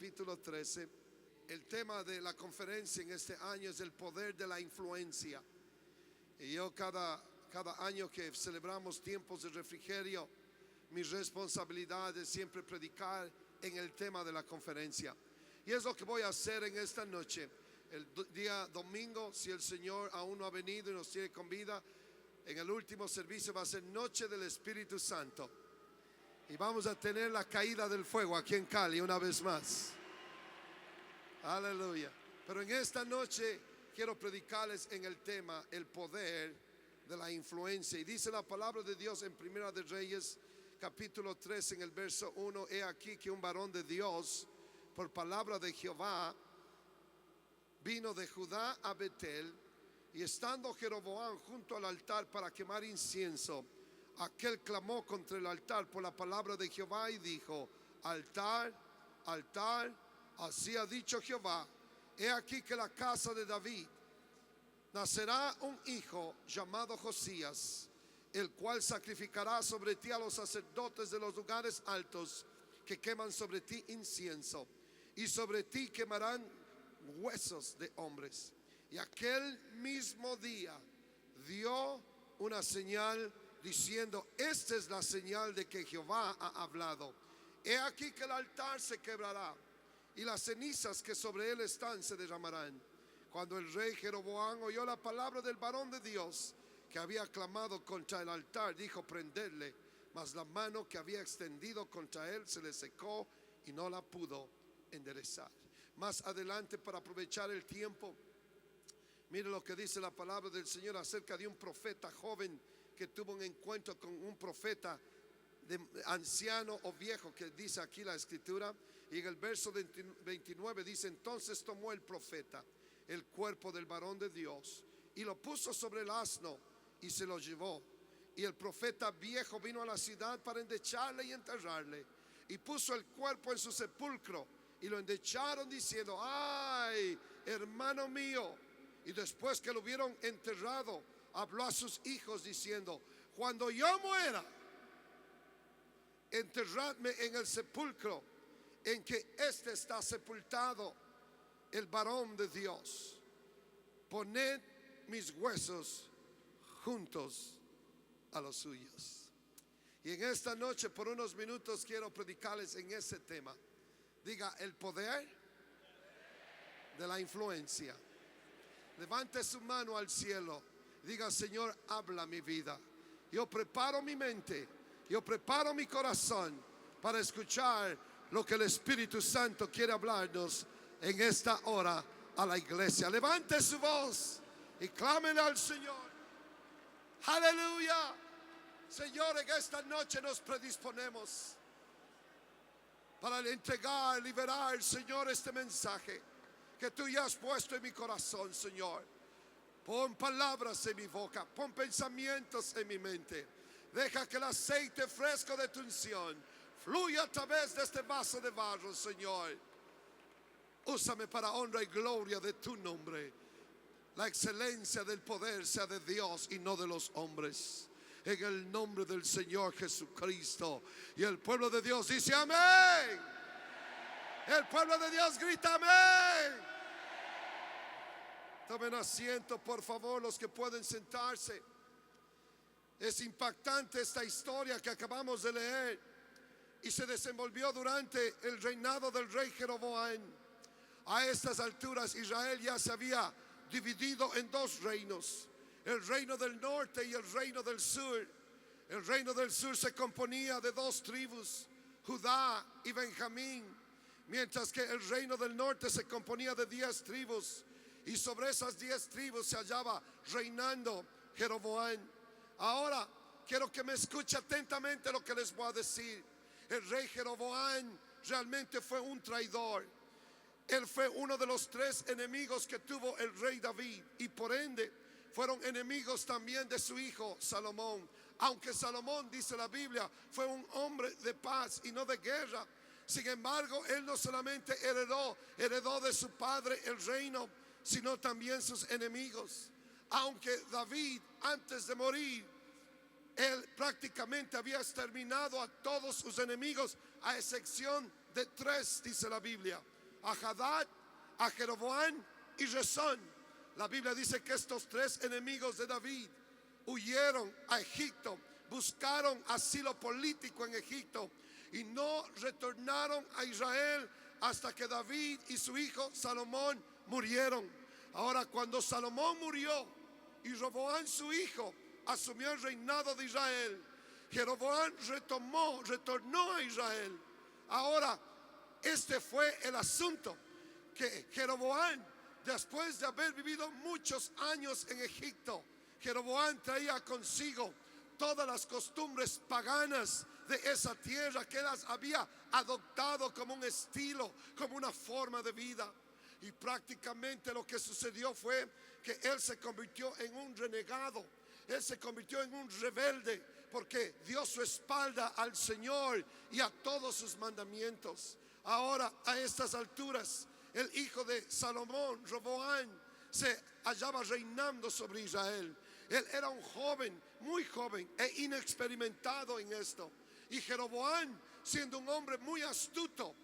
capítulo 13. El tema de la conferencia en este año es el poder de la influencia. Y yo cada año que celebramos tiempos de refrigerio, mi responsabilidad es siempre predicar en el tema de la conferencia. Y es lo que voy a hacer en esta noche. El día domingo, si el Señor aún no ha venido y nos tiene con vida, en el último servicio va a ser Noche del Espíritu Santo. Y vamos a tener la caída del fuego aquí en Cali una vez más. Aleluya. Pero en esta noche quiero predicarles en el tema el poder de la influencia. Y dice la palabra de Dios en Primera de Reyes, capítulo 3, en el verso 1. He aquí que un varón de Dios, por palabra de Jehová, vino de Judá a Betel. Y estando Jeroboam junto al altar para quemar incienso, aquel clamó contra el altar por la palabra de Jehová y dijo: altar, altar, así ha dicho Jehová, he aquí que la casa de David nacerá un hijo llamado Josías, el cual sacrificará sobre ti a los sacerdotes de los lugares altos que queman sobre ti incienso, y sobre ti quemarán huesos de hombres. Y aquel mismo día dio una señal diciendo: esta es la señal de que Jehová ha hablado. He aquí que el altar se quebrará y las cenizas que sobre él están se derramarán. Cuando el rey Jeroboam oyó la palabra del varón de Dios que había clamado contra el altar, dijo prenderle, mas la mano que había extendido contra él se le secó y no la pudo enderezar. Más adelante, para aprovechar el tiempo, mire lo que dice la palabra del Señor acerca de un profeta joven que tuvo un encuentro con un profeta de anciano o viejo, que dice aquí la escritura. Y en el verso 29 dice: entonces tomó el profeta el cuerpo del varón de Dios y lo puso sobre el asno y se lo llevó. Y el profeta viejo vino a la ciudad para endecharle y enterrarle, y puso el cuerpo en su sepulcro y lo endecharon diciendo: ay, hermano mío. Y después que lo hubieron enterrado, habló a sus hijos diciendo: cuando yo muera, enterradme en el sepulcro en que éste está sepultado el varón de Dios. Poned mis huesos juntos a los suyos. Y en esta noche, por unos minutos, quiero predicarles en ese tema. Diga: el poder de la influencia. Levante su mano al cielo. Diga: Señor, habla mi vida. Yo preparo mi mente, yo preparo mi corazón para escuchar lo que el Espíritu Santo quiere hablarnos en esta hora a la iglesia. Levante su voz y clámele al Señor. Aleluya. Señor, en esta noche nos predisponemos para entregar, liberar, Señor, este mensaje que tú ya has puesto en mi corazón, Señor. Pon palabras en mi boca, pon pensamientos en mi mente. Deja que el aceite fresco de tu unción fluya a través de este vaso de barro, Señor. Úsame para honra y gloria de tu nombre. La excelencia del poder sea de Dios y no de los hombres. En el nombre del Señor Jesucristo. Y el pueblo de Dios dice amén. El pueblo de Dios grita amén. Tomen asiento, por favor, los que pueden sentarse. Es impactante esta historia que acabamos de leer y se desenvolvió durante el reinado del rey Jeroboam. A estas alturas Israel ya se había dividido en dos reinos: el reino del norte y el reino del sur. El reino del sur se componía de dos tribus, Judá y Benjamín, mientras que el reino del norte se componía de 10 tribus. Y sobre esas 10 tribus se hallaba reinando Jeroboam. Ahora quiero que me escuche atentamente lo que les voy a decir. El rey Jeroboam realmente fue un traidor. Él fue uno de los 3 enemigos que tuvo el rey David, y por ende fueron enemigos también de su hijo Salomón. Aunque Salomón, dice la Biblia, fue un hombre de paz y no de guerra, sin embargo él no solamente heredó de su padre el reino, sino también sus enemigos. Aunque David, antes de morir, él prácticamente había exterminado a todos sus enemigos, a excepción de 3, dice la Biblia. a Hadad, a Jeroboam y Rezón. La Biblia dice que estos tres enemigos de David huyeron a Egipto, buscaron asilo político en Egipto y no retornaron a Israel hasta que David y su hijo Salomón murieron. Ahora, cuando Salomón murió y Roboam su hijo asumió el reinado de Israel, Jeroboam retornó a Israel. Ahora, este fue el asunto, que Jeroboam, después de haber vivido muchos años en Egipto, Jeroboam traía consigo todas las costumbres paganas de esa tierra que él las había adoptado como un estilo, como una forma de vida. Y prácticamente lo que sucedió fue que él se convirtió en un renegado, él se convirtió en un rebelde, porque dio su espalda al Señor y a todos sus mandamientos. Ahora, a estas alturas, el hijo de Salomón, Roboam, se hallaba reinando sobre Israel. Él era un joven, muy joven e inexperimentado en esto. Y Jeroboam, siendo un hombre muy astuto,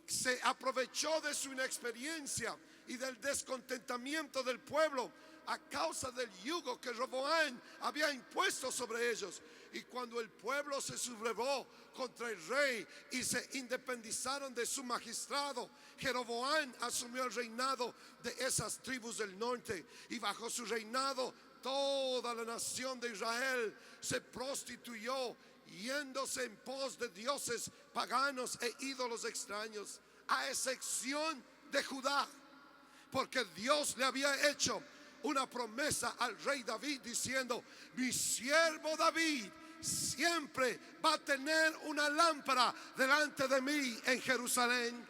se aprovechó de su inexperiencia y del descontentamiento del pueblo a causa del yugo que Roboam había impuesto sobre ellos. Y cuando el pueblo se sublevó contra el rey y se independizaron de su magistrado, Jeroboam asumió el reinado de esas tribus del norte, y bajo su reinado toda la nación de Israel se prostituyó, yéndose en pos de dioses paganos e ídolos extraños, a excepción de Judá, porque Dios le había hecho una promesa al rey David diciendo: mi siervo David siempre va a tener una lámpara delante de mí en Jerusalén.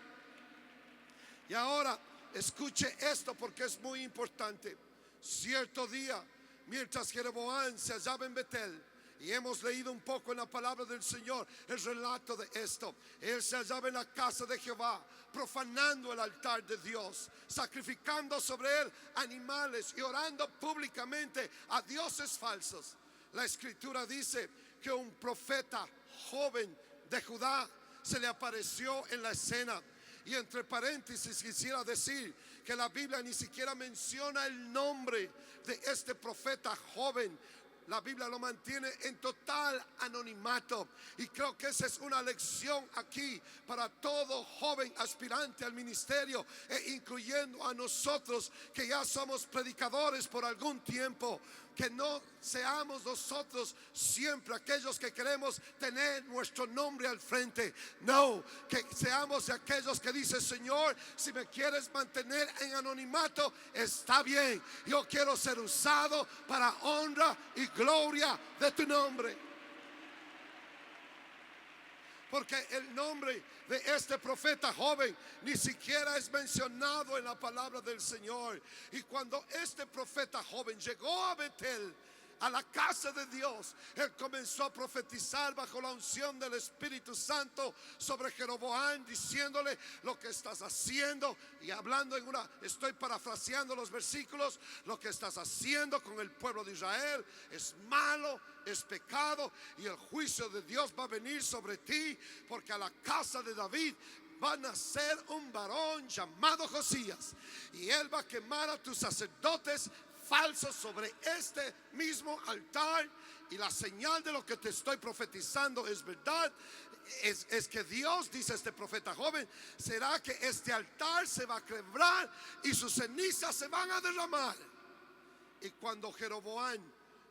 Y ahora escuche esto, porque es muy importante. Cierto día, mientras Jeroboam se hallaba en Betel, y hemos leído un poco en la palabra del Señor el relato de esto, él se hallaba en la casa de Jehová, profanando el altar de Dios, sacrificando sobre él animales y orando públicamente a dioses falsos. La escritura dice que un profeta joven de Judá se le apareció en la escena. Y entre paréntesis quisiera decir que la Biblia ni siquiera menciona el nombre de este profeta joven. La Biblia lo mantiene en total anonimato, y creo que esa es una lección aquí para todo joven aspirante al ministerio, incluyendo a nosotros que ya somos predicadores por algún tiempo. Que no seamos nosotros siempre aquellos que queremos tener nuestro nombre al frente. No, que seamos de aquellos que dicen: Señor, si me quieres mantener en anonimato, está bien. Yo quiero ser usado para honra y gloria de tu nombre. Porque el nombre de este profeta joven ni siquiera es mencionado en la palabra del Señor. Y cuando este profeta joven llegó a Betel, a la casa de Dios, él comenzó a profetizar bajo la unción del Espíritu Santo sobre Jeroboam, diciéndole: lo que estás haciendo, y hablando estoy parafraseando los versículos, lo que estás haciendo con el pueblo de Israel es malo, es pecado, y el juicio de Dios va a venir sobre ti, porque a la casa de David va a nacer un varón llamado Josías, y él va a quemar a tus sacerdotes falsos sobre este mismo altar. Y la señal de lo que te estoy profetizando es verdad. Es que Dios, dice este profeta joven, será que este altar se va a quebrar y sus cenizas se van a derramar. Y cuando Jeroboam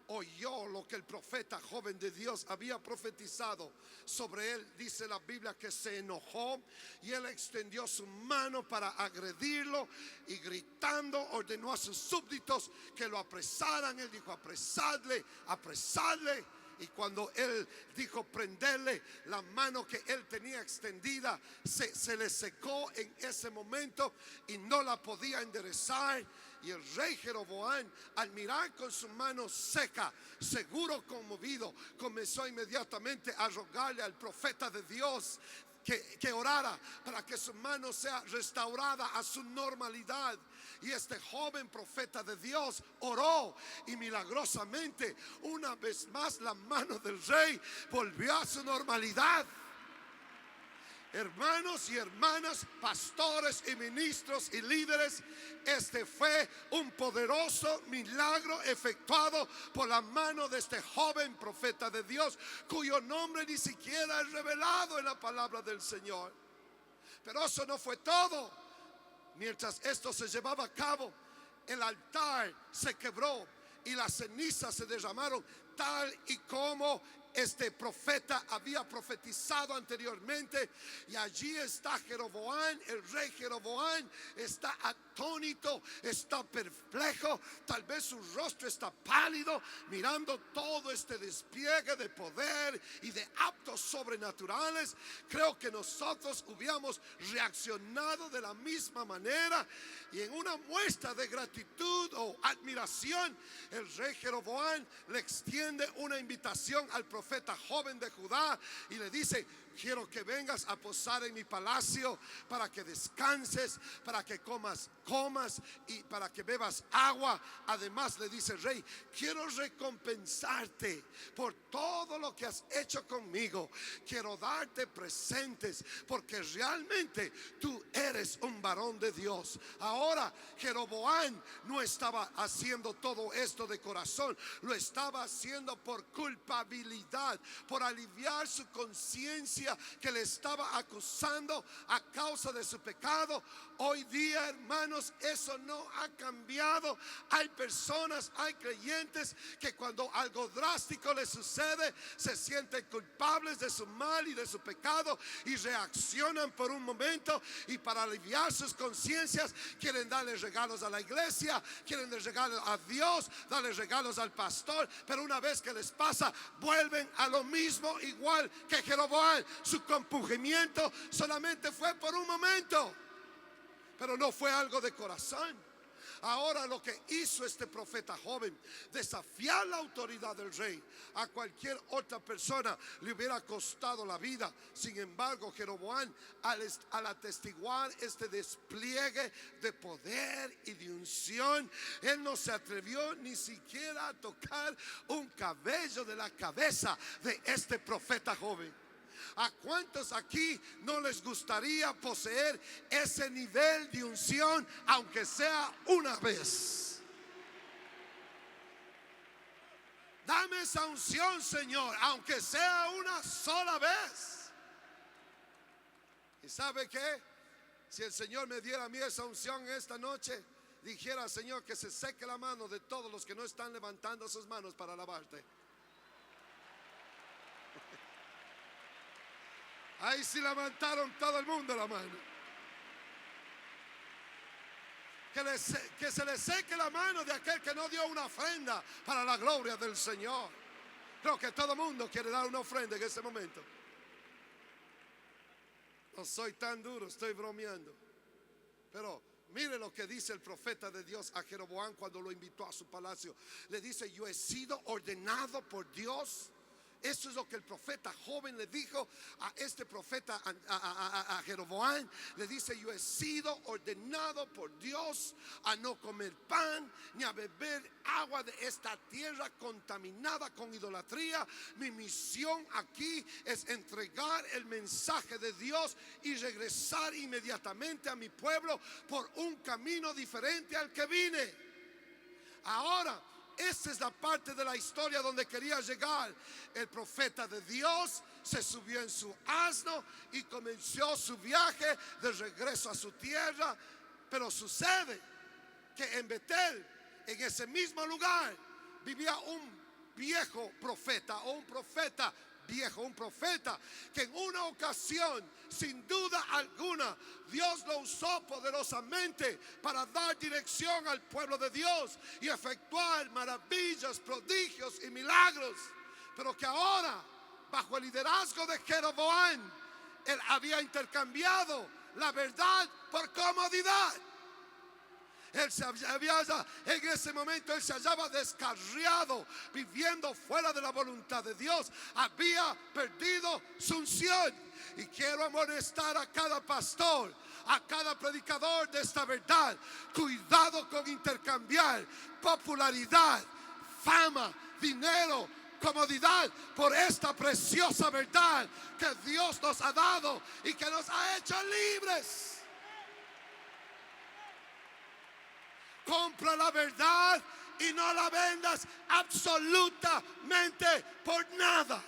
oyó lo que el profeta joven de Dios había profetizado sobre él, dice la Biblia que se enojó, y él extendió su mano para agredirlo, y gritando ordenó a sus súbditos que lo apresaran. Él dijo: apresadle, apresadle. Y cuando él dijo prenderle, la mano que él tenía extendida se le secó en ese momento y no la podía enderezar. Y el rey Jeroboam, al mirar con su mano seca, seguro conmovido, comenzó inmediatamente a rogarle al profeta de Dios que orara para que su mano sea restaurada a su normalidad. Y este joven profeta de Dios oró, y milagrosamente una vez más la mano del rey volvió a su normalidad. Hermanos y hermanas, pastores y ministros y líderes, este fue un poderoso milagro efectuado por la mano de este joven profeta de Dios, cuyo nombre ni siquiera es revelado en la palabra del Señor. Pero eso no fue todo. Mientras esto se llevaba a cabo, el altar se quebró y las cenizas se derramaron, tal y como este profeta había profetizado anteriormente. Y allí está Jeroboam, el rey Jeroboam, está atónito, está perplejo, tal vez su rostro está pálido, mirando todo este despliegue de poder y de actos sobrenaturales. Creo que nosotros hubiéramos reaccionado de la misma manera, y en una muestra de gratitud o admiración, el rey Jeroboam le extiende una invitación al profeta joven de Judá y le dice: quiero que vengas a posar en mi palacio para que descanses, para que comas y para que bebas agua. Además le dice el rey: quiero recompensarte por todo lo que has hecho conmigo. Quiero darte presentes porque realmente tú eres un varón de Dios. Ahora Jeroboam no estaba haciendo todo esto de corazón, lo estaba haciendo por culpabilidad, por aliviar su conciencia que le estaba acusando a causa de su pecado. Hoy día, hermanos, eso no ha cambiado. Hay personas, hay creyentes que cuando algo drástico les sucede, se sienten culpables de su mal y de su pecado y reaccionan por un momento, y para aliviar sus conciencias quieren darle regalos a la iglesia, quieren darle regalos a Dios, darle regalos al pastor, pero una vez que les pasa, vuelven a lo mismo, igual que Jeroboam. Su compungimiento solamente fue por un momento, pero no fue algo de corazón. Ahora lo que hizo este profeta joven, desafiar la autoridad del rey, a cualquier otra persona le hubiera costado la vida. Sin embargo, Jeroboam, al atestiguar este despliegue de poder y de unción, él no se atrevió ni siquiera a tocar un cabello de la cabeza de este profeta joven. ¿A cuántos aquí no les gustaría poseer ese nivel de unción, aunque sea una vez? Dame esa unción, Señor, aunque sea una sola vez. ¿Y sabe qué? Si el Señor me diera a mí esa unción esta noche, dijera: Señor, que se seque la mano de todos los que no están levantando sus manos para alabarte. Ahí sí levantaron todo el mundo la mano. Que se le seque la mano de aquel que no dio una ofrenda para la gloria del Señor. Creo que todo el mundo quiere dar una ofrenda en ese momento. No soy tan duro, estoy bromeando. Pero mire lo que dice el profeta de Dios a Jeroboam cuando lo invitó a su palacio. Le dice: yo he sido ordenado por Dios. Eso es lo que el profeta joven le dijo a este profeta, a Jeroboam. Le dice: yo he sido ordenado por Dios a no comer pan ni a beber agua de esta tierra contaminada con idolatría. Mi misión aquí es entregar el mensaje de Dios y regresar inmediatamente a mi pueblo por un camino diferente al que vine. Ahora, esta es la parte de la historia donde quería llegar. El profeta de Dios se subió en su asno y comenzó su viaje de regreso a su tierra. Pero sucede que en Betel, en ese mismo lugar, vivía un viejo profeta, o un profeta viejo, un profeta que en una ocasión, sin duda alguna, Dios lo usó poderosamente para dar dirección al pueblo de Dios y efectuar maravillas, prodigios y milagros. Pero que ahora, bajo el liderazgo de Jeroboam, él había intercambiado la verdad por comodidad. En ese momento él se hallaba descarriado, viviendo fuera de la voluntad de Dios. Había perdido su unción. Y quiero amonestar a cada pastor, a cada predicador de esta verdad: cuidado con intercambiar popularidad, fama, dinero, comodidad por esta preciosa verdad que Dios nos ha dado y que nos ha hecho libres. Compra la verdad y no la vendas absolutamente por nada.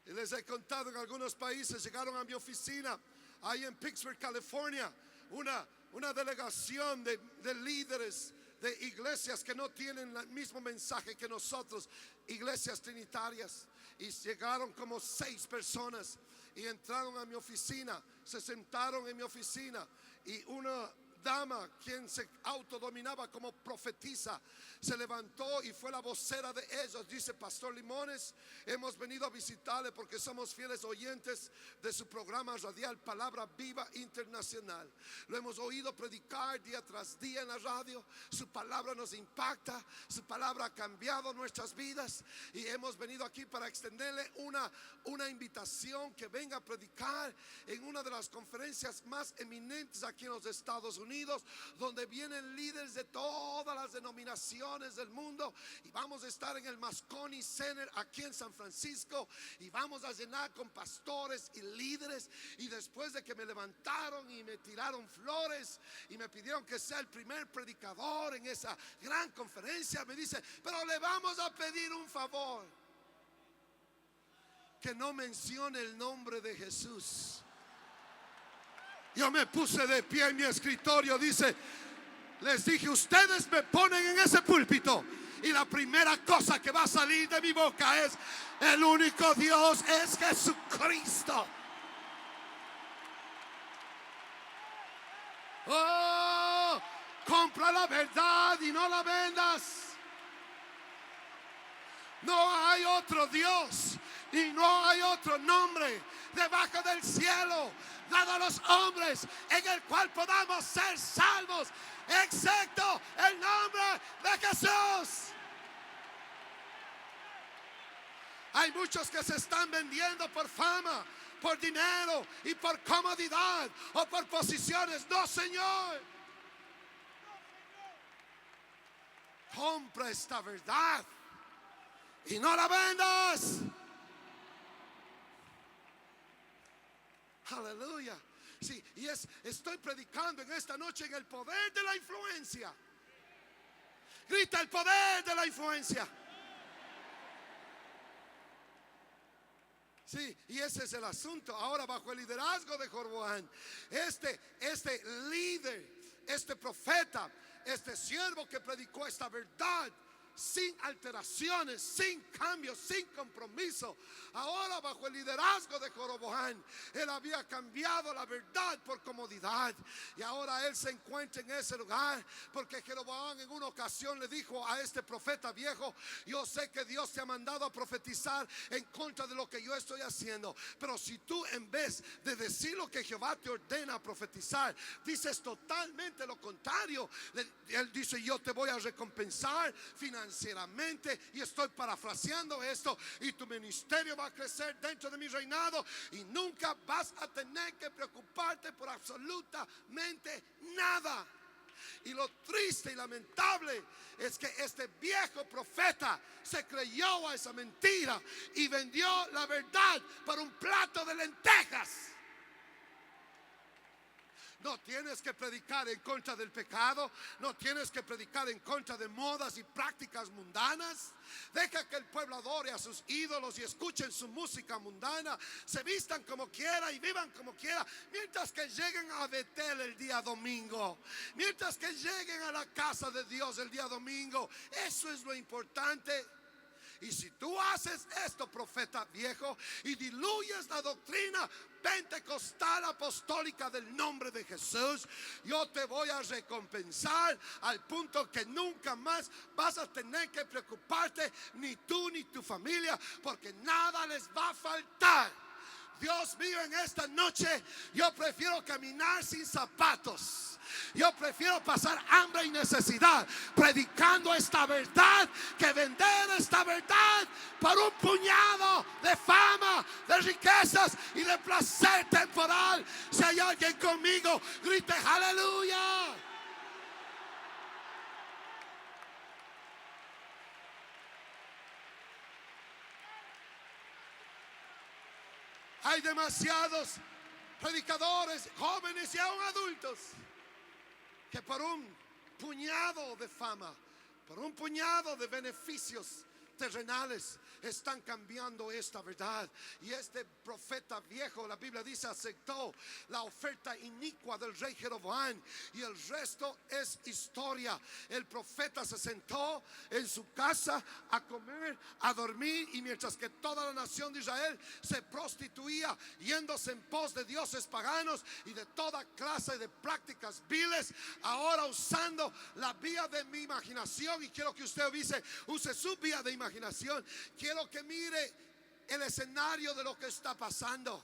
Y les he contado, en algunos países llegaron a mi oficina ahí en Pittsburgh, California, una delegación de líderes de iglesias que no tienen el mismo mensaje que nosotros, iglesias trinitarias. Y llegaron como 6 personas y entraron a mi oficina, se sentaron en mi oficina, y una dama, quien se autodominaba como profetisa, se levantó y fue la vocera de ellos. Dice: Pastor Limones, hemos venido a visitarle porque somos fieles oyentes de su programa radial Palabra Viva Internacional. Lo hemos oído predicar día tras día en la radio. Su palabra nos impacta, su palabra ha cambiado nuestras vidas, y hemos venido aquí para extenderle una invitación que venga a predicar en una de las conferencias más eminentes aquí en los Estados Unidos, donde vienen líderes de todas las denominaciones del mundo, y vamos a estar en el Moscone Center aquí en San Francisco, y vamos a llenar con pastores y líderes. Y después de que me levantaron y me tiraron flores y me pidieron que sea el primer predicador en esa gran conferencia, me dice: pero le vamos a pedir un favor, que no mencione el nombre de Jesús. Yo me puse de pie en mi escritorio. Dice: les dije, ustedes me ponen en ese púlpito y la primera cosa que va a salir de mi boca es: el único Dios es Jesucristo. Oh, compra la verdad y no la vendas. No hay otro Dios y no hay otro nombre debajo del cielo dado a los hombres en el cual podamos ser salvos, excepto el nombre de Jesús. Hay muchos que se están vendiendo por fama, por dinero y por comodidad o por posiciones. No, Señor. Compra esta verdad y no la vendas. Aleluya. Sí, y estoy predicando en esta noche en el poder de la influencia. Grita: el poder de la influencia. Sí, y ese es el asunto. Ahora, bajo el liderazgo de Jeroboam, este líder, este profeta, este siervo que predicó esta verdad sin alteraciones, sin cambios, sin compromiso. Ahora, bajo el liderazgo de Jeroboam, él había cambiado la verdad por comodidad, y ahora él se encuentra en ese lugar porque Jeroboam en una ocasión le dijo a este profeta viejo: yo sé que Dios te ha mandado a profetizar en contra de lo que yo estoy haciendo, pero si tú, en vez de decir lo que Jehová te ordena a profetizar, dices totalmente lo contrario, él dice: yo te voy a recompensar financieramente, y estoy parafraseando esto, y tu ministerio va a crecer dentro de mi reinado, y nunca vas a tener que preocuparte por absolutamente nada. Y lo triste y lamentable es que este viejo profeta se creyó a esa mentira y vendió la verdad por un plato de lentejas. No tienes que predicar en contra del pecado. No tienes que predicar en contra de modas y prácticas mundanas. Deja que el pueblo adore a sus ídolos y escuchen su música mundana. Se vistan como quiera y vivan como quiera, mientras que lleguen a Betel el día domingo, mientras que lleguen a la casa de Dios el día domingo. Eso es lo importante. Y si tú haces esto, profeta viejo, y diluyes la doctrina pentecostal apostólica del nombre de Jesús, yo te voy a recompensar al punto que nunca más vas a tener que preocuparte, ni tú ni tu familia, porque nada les va a faltar. Dios mío, en esta noche yo prefiero caminar sin zapatos. Yo prefiero pasar hambre y necesidad predicando esta verdad que vender esta verdad por un puñado de fama, de riquezas y de placer temporal. Si hay alguien conmigo, grite aleluya. hay demasiados predicadores, jóvenes y aún adultos, que por un puñado de fama, por un puñado de beneficios terrenales, están cambiando esta verdad. Y este profeta viejo, la Biblia dice, aceptó la oferta inicua del rey Jeroboam, y el resto es historia. El profeta se sentó en su casa a comer, a dormir, y mientras que toda la nación de Israel se prostituía, yéndose en pos de dioses paganos y de toda clase de prácticas viles, ahora usando la vía de mi imaginación. Y quiero que usted use su vía de imaginación. Quiero que mire el escenario de lo que está pasando.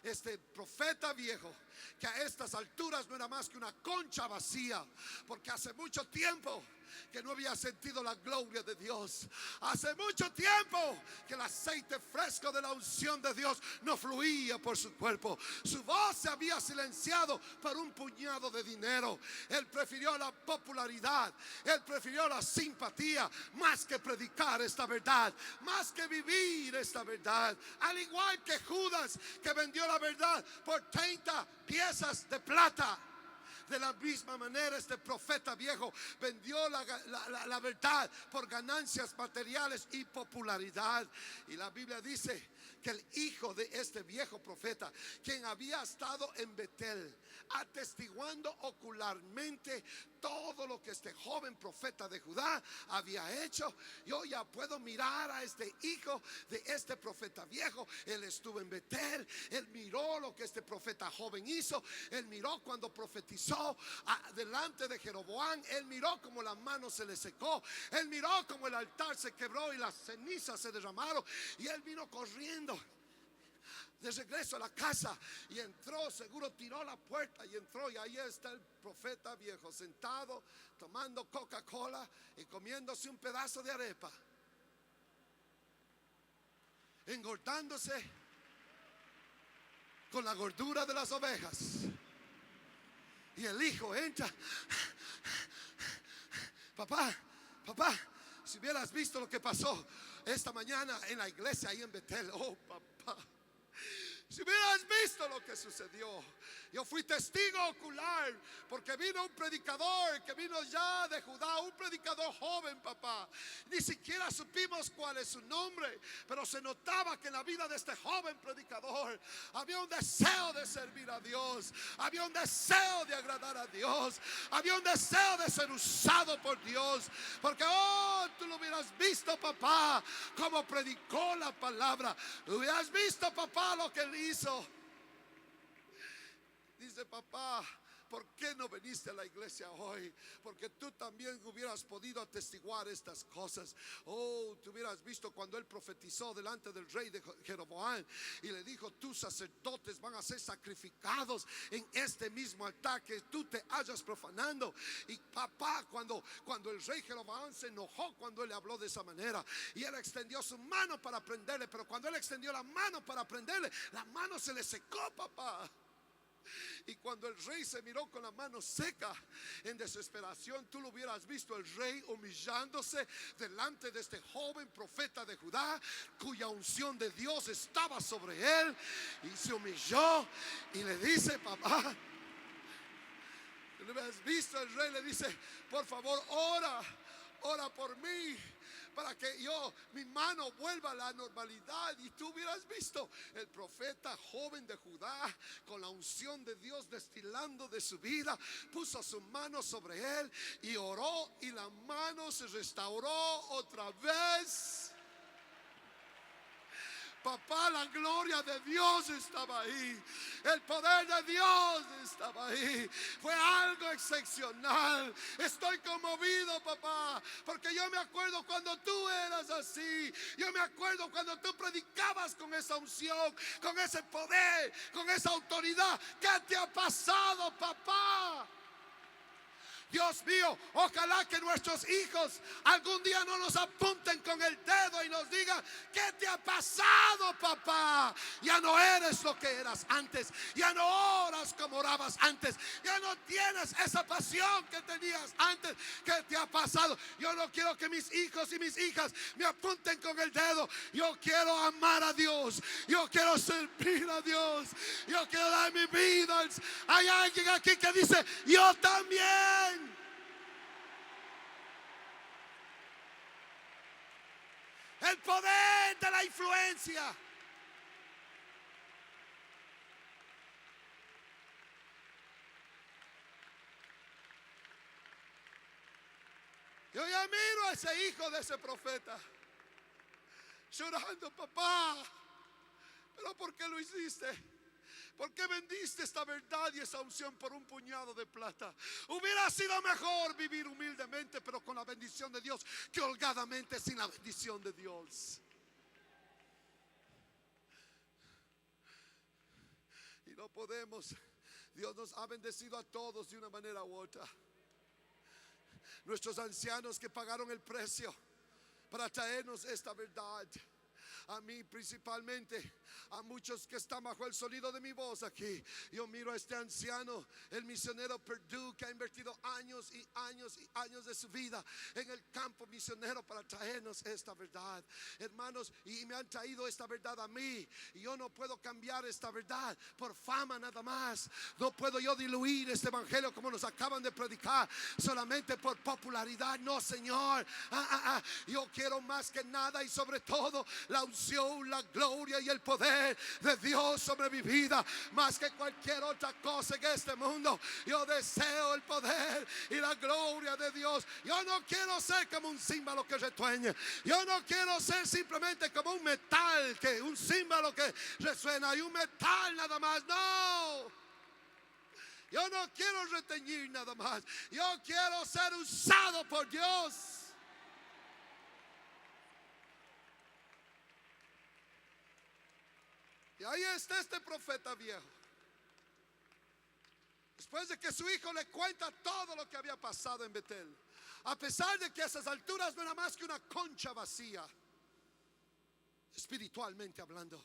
Este profeta viejo, que a estas alturas no era más que una concha vacía, porque hace mucho tiempo que no había sentido la gloria de Dios. Hace mucho tiempo que el aceite fresco de la unción de Dios no fluía por su cuerpo. Su voz se había silenciado por un puñado de dinero. Él prefirió la popularidad, él prefirió la simpatía, más que predicar esta verdad, más que vivir esta verdad. Al igual que Judas, que vendió la verdad por 30 piezas de plata. De la misma manera, este profeta viejo vendió la verdad por ganancias materiales y popularidad. Y la Biblia dice que el hijo de este viejo profeta, quien había estado en Betel atestiguando ocularmente todo lo que este joven profeta de Judá había hecho, yo ya puedo mirar a este hijo de este profeta viejo. Él estuvo en Betel, él miró lo que este profeta joven hizo, él miró cuando profetizó delante de Jeroboam, él miró como la mano se le secó, él miró como el altar se quebró y las cenizas se derramaron, y él vino corriendo de regreso a la casa y entró, seguro tiró la puerta y entró, y ahí está el profeta viejo sentado tomando Coca-Cola y comiéndose un pedazo de arepa, engordándose con la gordura de las ovejas. Y el hijo entra: papá, si hubieras visto lo que pasó esta mañana en la iglesia ahí en Betel. Oh, papá, si hubieras visto lo que sucedió. Yo fui testigo ocular, porque vino un predicador que vino ya de Judá, un predicador joven, papá. Ni siquiera supimos cuál es su nombre, pero se notaba que en la vida de este joven predicador había un deseo de servir a Dios, había un deseo de agradar a Dios, había un deseo de ser usado por Dios. Porque tú lo hubieras visto, papá, cómo predicó la palabra. Lo hubieras visto, papá, lo que él hizo. Dice: papá, ¿por qué no viniste a la iglesia hoy? Porque tú también hubieras podido atestiguar estas cosas. Oh, tú hubieras visto cuando él profetizó delante del rey de Jeroboam y le dijo: tus sacerdotes van a ser sacrificados en este mismo altar que tú te hayas profanando. Y papá, cuando el rey Jeroboam se enojó cuando él le habló de esa manera, y él extendió su mano para prenderle, pero cuando él extendió la mano para prenderle, la mano se le secó, papá. Y cuando el rey se miró con la mano seca en desesperación, tú lo hubieras visto el rey humillándose delante de este joven profeta de Judá, cuya unción de Dios estaba sobre él, y se humilló y le dice: papá, tú lo hubieras visto, el rey le dice: por favor, ora por mí, para que mi mano vuelva a la normalidad. Y tú hubieras visto el profeta joven de Judá, con la unción de Dios destilando de su vida, puso su mano sobre él y oró, y la mano se restauró otra vez. Papá, la gloria de Dios estaba ahí, el poder de Dios estaba ahí. Fue algo excepcional. Estoy conmovido, papá, porque yo me acuerdo cuando tú eras así. Yo me acuerdo cuando tú predicabas con esa unción, con ese poder, con esa autoridad. ¿Qué te ha pasado, papá? Dios mío, ojalá que nuestros hijos algún día no nos apunten con el dedo y nos digan: ¿qué te ha pasado, papá? Ya no eres lo que eras antes, ya no oras como orabas antes, ya no tienes esa pasión que tenías antes. ¿Qué te ha pasado? Yo no quiero que mis hijos y mis hijas me apunten con el dedo. Yo quiero amar a Dios, yo quiero servir a Dios, yo quiero dar mi vida. Hay alguien aquí que dice: yo también. El poder de la influencia. Yo ya miro a ese hijo de ese profeta llorando: papá, ¿pero por qué lo hiciste? ¿Por qué vendiste esta verdad y esa unción por un puñado de plata? Hubiera sido mejor vivir humildemente, pero con la bendición de Dios, que holgadamente sin la bendición de Dios. Y no podemos. Dios nos ha bendecido a todos de una manera u otra. Nuestros ancianos que pagaron el precio para traernos esta verdad. A mí principalmente, a muchos que están bajo el sonido de mi voz aquí. Yo miro a este anciano, el misionero Perdue, que ha invertido años y años y años de su vida en el campo misionero para traernos esta verdad, hermanos. Y me han traído esta verdad a mí, y yo no puedo cambiar esta verdad por fama nada más. No puedo yo diluir este evangelio como nos acaban de predicar solamente por popularidad. No, Señor. Yo quiero más que nada y sobre todo la unción, la gloria y el poder de Dios sobre mi vida, más que cualquier otra cosa en este mundo. Yo deseo el poder y la gloria de Dios. Yo no quiero ser como un címbalo que retueñe. Yo no quiero ser simplemente como un metal, que un címbalo que resuena y un metal nada más. No, yo no quiero reteñir nada más. Yo quiero ser usado por Dios. Y ahí está este profeta viejo. Después de que su hijo le cuenta todo lo que había pasado en Betel, a pesar de que a esas alturas no era más que una concha vacía, espiritualmente hablando,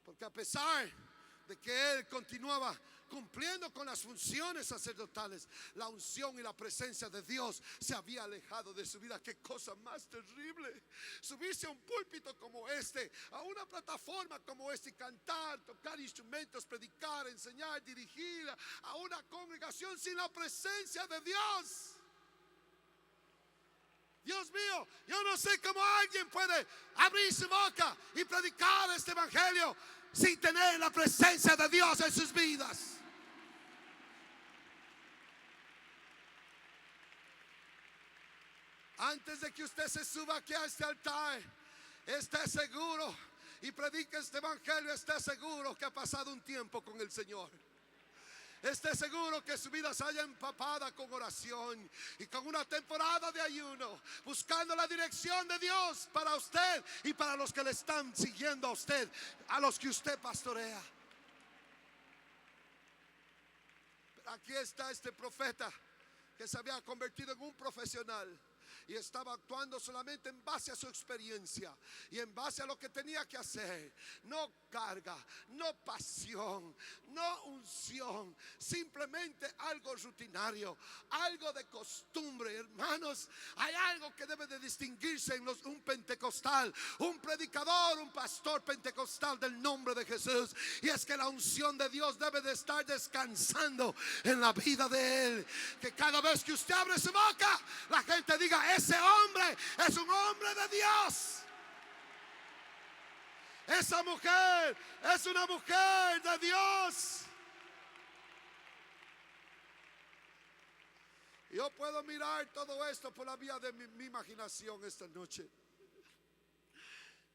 porque a pesar de que él continuaba cumpliendo con las funciones sacerdotales, la unción y la presencia de Dios se había alejado de su vida. Qué cosa más terrible, subirse a un púlpito como este, a una plataforma como esta, y cantar, tocar instrumentos, predicar, enseñar, dirigir a una congregación sin la presencia de Dios. Dios mío, yo no sé cómo alguien puede abrir su boca y predicar este evangelio sin tener la presencia de Dios en sus vidas. Antes de que usted se suba aquí a este altar, esté seguro y predique este evangelio, esté seguro que ha pasado un tiempo con el Señor. Esté seguro que su vida se haya empapada con oración y con una temporada de ayuno, buscando la dirección de Dios para usted y para los que le están siguiendo a usted, a los que usted pastorea. Pero aquí está este profeta que se había convertido en un profesional y estaba actuando solamente en base a su experiencia y en base a lo que tenía que hacer. No carga, no pasión, no unción, simplemente algo rutinario, algo de costumbre. Hermanos, hay algo que debe de distinguirse en un pentecostal, un predicador, un pastor pentecostal del nombre de Jesús, y es que la unción de Dios debe de estar descansando en la vida de él. Que cada vez que usted abre su boca, la gente diga: ese hombre es un hombre de Dios. Esa mujer es una mujer de Dios. Yo puedo mirar todo esto por la vía de mi imaginación esta noche.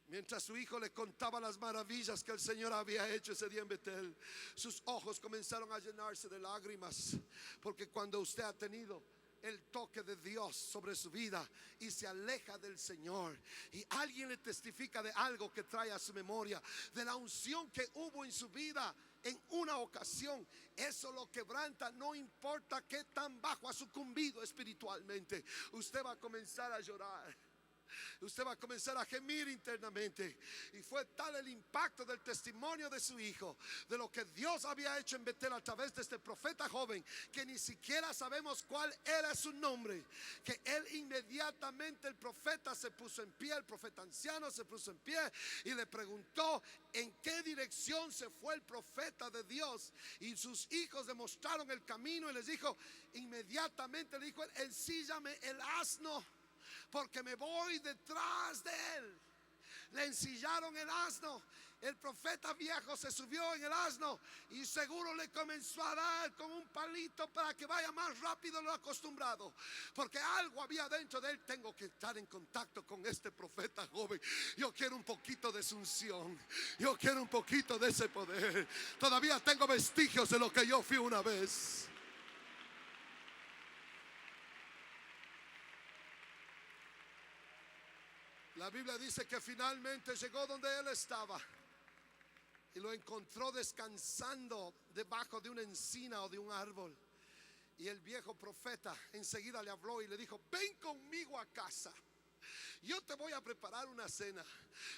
Mientras su hijo le contaba las maravillas que el Señor había hecho ese día en Betel, sus ojos comenzaron a llenarse de lágrimas, porque cuando usted ha tenido el toque de Dios sobre su vida y se aleja del Señor, y alguien le testifica de algo que trae a su memoria, de la unción que hubo en su vida en una ocasión, eso lo quebranta, no importa qué tan bajo ha sucumbido espiritualmente. Usted va a comenzar a llorar, usted va a comenzar a gemir internamente. Y fue tal el impacto del testimonio de su hijo, de lo que Dios había hecho en Betel a través de este profeta joven, que ni siquiera sabemos cuál era su nombre, que él inmediatamente, el profeta se puso en pie, el profeta anciano se puso en pie y le preguntó en qué dirección se fue el profeta de Dios, y sus hijos demostraron el camino y les dijo, inmediatamente le dijo él, ensíllame el asno, porque me voy detrás de él. Le ensillaron el asno. El profeta viejo se subió en el asno y seguro le comenzó a dar con un palito para que vaya más rápido de lo acostumbrado, porque algo había dentro de él. Tengo que estar en contacto con este profeta joven. Yo quiero un poquito de su unción, yo quiero un poquito de ese poder. Todavía tengo vestigios de lo que yo fui una vez. La Biblia dice que finalmente llegó donde él estaba y lo encontró descansando debajo de una encina o de un árbol. Y el viejo profeta enseguida le habló y le dijo, ven conmigo a casa. Yo te voy a preparar una cena,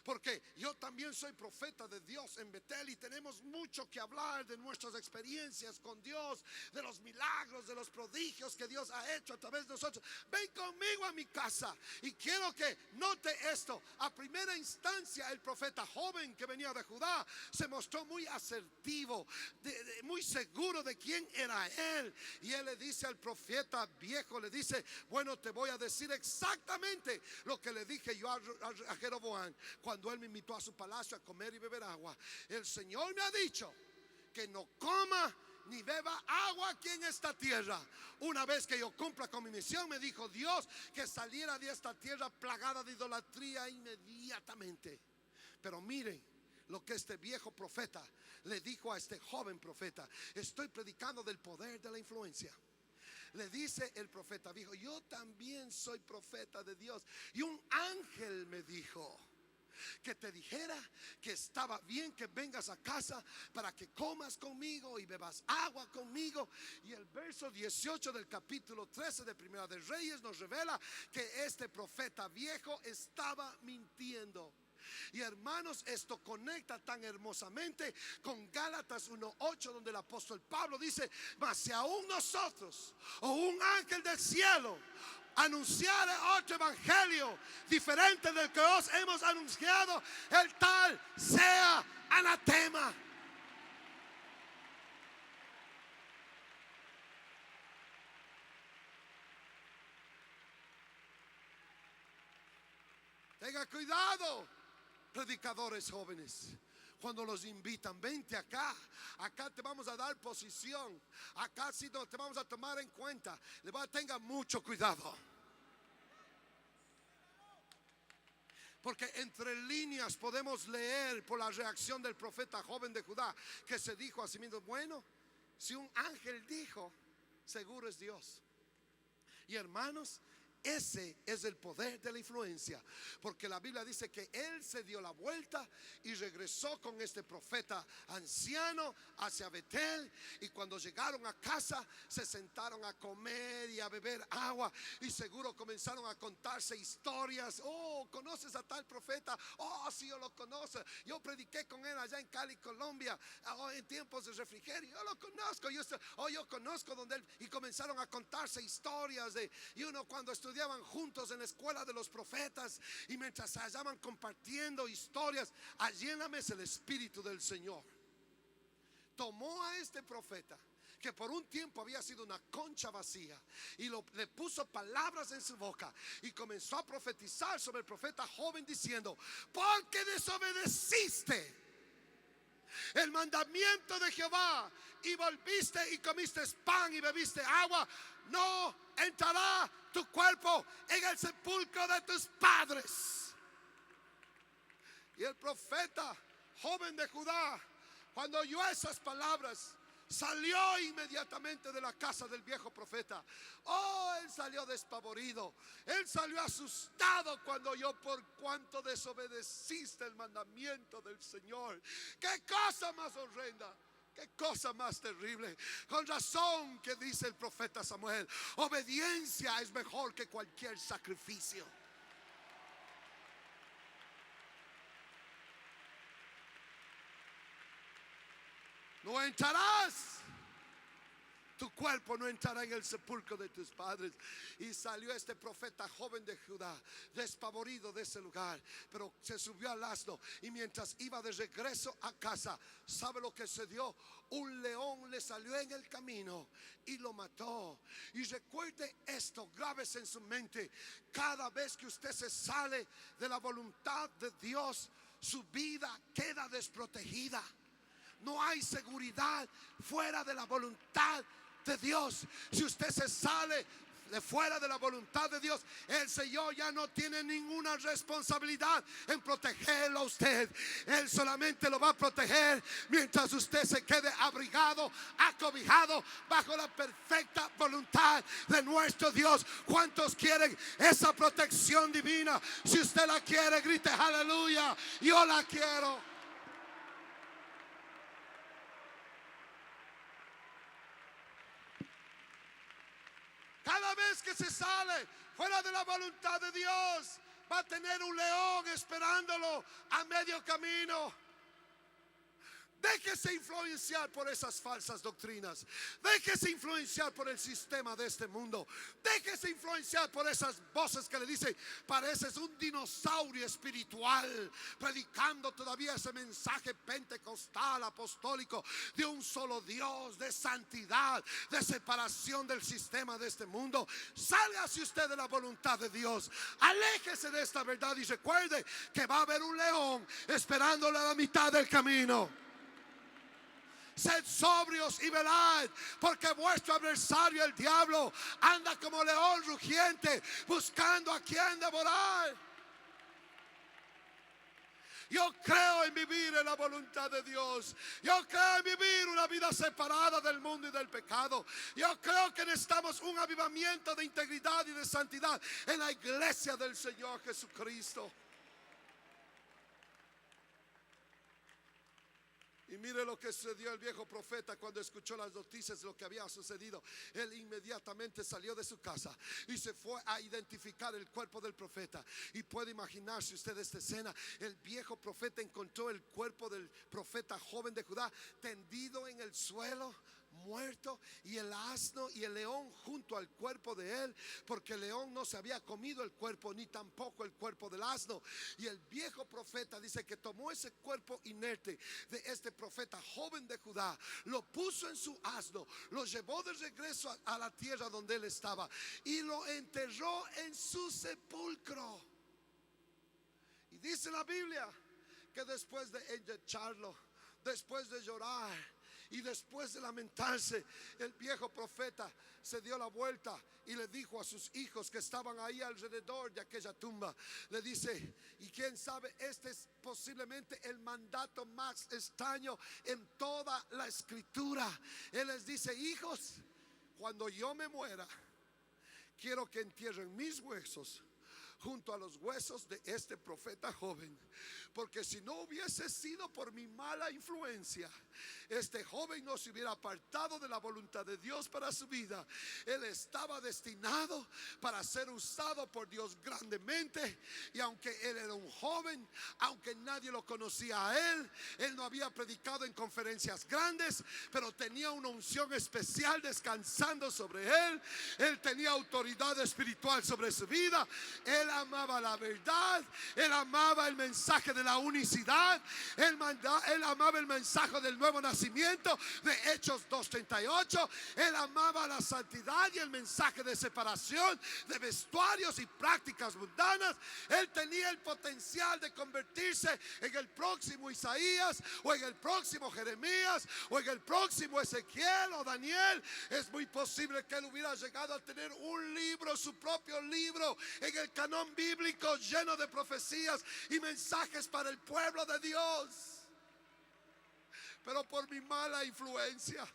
porque yo también soy profeta de Dios en Betel y tenemos mucho que hablar de nuestras experiencias con Dios, de los milagros, de los prodigios que Dios ha hecho a través de nosotros. Ven conmigo a mi casa. Y quiero que note esto. A primera instancia, el profeta joven que venía de Judá se mostró muy asertivo, muy seguro de quién era él. Y él le dice al profeta viejo, le dice, bueno, te voy a decir exactamente lo que le dije yo a Jeroboam cuando él me invitó a su palacio a comer y beber agua. El Señor me ha dicho que no coma ni beba agua aquí en esta tierra. Una vez que yo cumpla con mi misión, me dijo Dios que saliera de esta tierra plagada de idolatría inmediatamente. Pero miren lo que este viejo profeta le dijo a este joven profeta. Estoy predicando del poder de la influencia. Le dice el profeta viejo, yo también soy profeta de Dios, y un ángel me dijo que te dijera que estaba bien que vengas a casa para que comas conmigo y bebas agua conmigo. Y el verso 18 del capítulo 13 de Primera de Reyes nos revela que este profeta viejo estaba mintiendo. Y hermanos, esto conecta tan hermosamente con Gálatas 1:8, donde el apóstol Pablo dice, mas si aún nosotros o un ángel del cielo anunciara otro evangelio diferente del que os hemos anunciado, el tal sea anatema. Tenga cuidado, predicadores jóvenes, cuando los invitan, vente acá, acá te vamos a dar posición, acá sí te vamos a tomar en cuenta. Tenga mucho cuidado, porque entre líneas podemos leer por la reacción del profeta joven de Judá, que se dijo a sí mismo, bueno, si un ángel dijo, seguro es Dios. Y hermanos, ese es el poder de la influencia, porque la Biblia dice que él se dio la vuelta y regresó con este profeta anciano hacia Betel. Y cuando llegaron a casa se sentaron a comer y a beber agua, y seguro comenzaron a contarse historias. Oh, ¿conoces a tal profeta? Oh, sí, yo lo conozco, yo prediqué con él allá en Cali, Colombia, en tiempos de refrigerio, yo lo conozco. Yo conozco donde él. Y comenzaron a contarse historias y uno cuando estudiaban juntos en la escuela de los profetas, y mientras se hallaban compartiendo historias, allí en la mesa el Espíritu del Señor tomó a este profeta, que por un tiempo había sido una concha vacía, y le puso palabras en su boca y comenzó a profetizar sobre el profeta joven diciendo, porque desobedeciste el mandamiento de Jehová y volviste y comiste pan y bebiste agua, no entrará tu cuerpo en el sepulcro de tus padres. Y el profeta joven de Judá, cuando oyó esas palabras, salió inmediatamente de la casa del viejo profeta. Oh, él salió despavorido. Él salió asustado cuando oyó por cuánto desobedeciste el mandamiento del Señor. ¡Qué cosa más horrenda! ¡Qué cosa más terrible! Con razón que dice el profeta Samuel, obediencia es mejor que cualquier sacrificio. No entrarás. Tu cuerpo no entrará en el sepulcro de tus padres. Y salió este profeta joven de Judá, despavorido de ese lugar, pero se subió al asno. Y mientras iba de regreso a casa, ¿sabe lo que se dio? Un león le salió en el camino y lo mató. Y recuerde esto, grábese en su mente: cada vez que usted se sale de la voluntad de Dios, su vida queda desprotegida. No hay seguridad fuera de la voluntad de Dios. Si usted se sale de fuera de la voluntad de Dios, el Señor ya no tiene ninguna responsabilidad en protegerlo a usted. Él solamente lo va a proteger mientras usted se quede abrigado, acobijado bajo la perfecta voluntad de nuestro Dios. ¿Cuántos quieren esa protección divina? Si usted la quiere, grite aleluya. Yo la quiero. Cada vez que se sale fuera de la voluntad de Dios, va a tener un león esperándolo a medio camino. Déjese influenciar por esas falsas doctrinas. Déjese influenciar por el sistema de este mundo. Déjese influenciar por esas voces que le dicen: pareces un dinosaurio espiritual, predicando todavía ese mensaje pentecostal, apostólico, de un solo Dios, de santidad, de separación del sistema de este mundo. Sálgase usted de la voluntad de Dios. Aléjese de esta verdad y recuerde que va a haber un león esperándole a la mitad del camino. Sed sobrios y velad, porque vuestro adversario el diablo anda como león rugiente, buscando a quien devorar. Yo creo en vivir en la voluntad de Dios. Yo creo en vivir una vida separada del mundo y del pecado. Yo creo que necesitamos un avivamiento de integridad y de santidad en la iglesia del Señor Jesucristo. Y mire lo que sucedió el viejo profeta cuando escuchó las noticias de lo que había sucedido. Él inmediatamente salió de su casa y se fue a identificar el cuerpo del profeta. Y puede imaginarse usted esta escena. El viejo profeta encontró el cuerpo del profeta joven de Judá tendido en el suelo, muerto, y el asno y el león junto al cuerpo de él, porque el león no se había comido el cuerpo, ni tampoco el cuerpo del asno. Y el viejo profeta dice que tomó ese cuerpo inerte de este profeta joven de Judá, lo puso en su asno, lo llevó de regreso a la tierra donde él estaba y lo enterró en su sepulcro. Y dice la Biblia que después de endecharlo, después de llorar y después de lamentarse, el viejo profeta se dio la vuelta y le dijo a sus hijos que estaban ahí alrededor de aquella tumba, le dice: y quién sabe, este es posiblemente el mandato más extraño en toda la escritura. Él les dice: hijos, cuando yo me muera, quiero que entierren mis huesos junto a los huesos de este profeta joven, porque si no hubiese sido por mi mala influencia, este joven no se hubiera apartado de la voluntad de Dios para su vida. Él estaba destinado para ser usado por Dios grandemente, y aunque él era un joven, aunque nadie lo conocía a él, él no había predicado en conferencias grandes, pero tenía una unción especial descansando sobre él. Él tenía autoridad espiritual sobre su vida. Él amaba la verdad, él amaba el mensaje de la unicidad, él amaba el mensaje del nuevo nacimiento de Hechos 2:38, él amaba la santidad y el mensaje de separación de vestuarios y prácticas mundanas. Él tenía el potencial de convertirse en el próximo Isaías, o en el próximo Jeremías, o en el próximo Ezequiel o Daniel. Es muy posible que él hubiera llegado a tener un libro, su propio libro, en el canon bíblico, lleno de profecías y mensajes para el pueblo de Dios. Pero por mi mala influencia,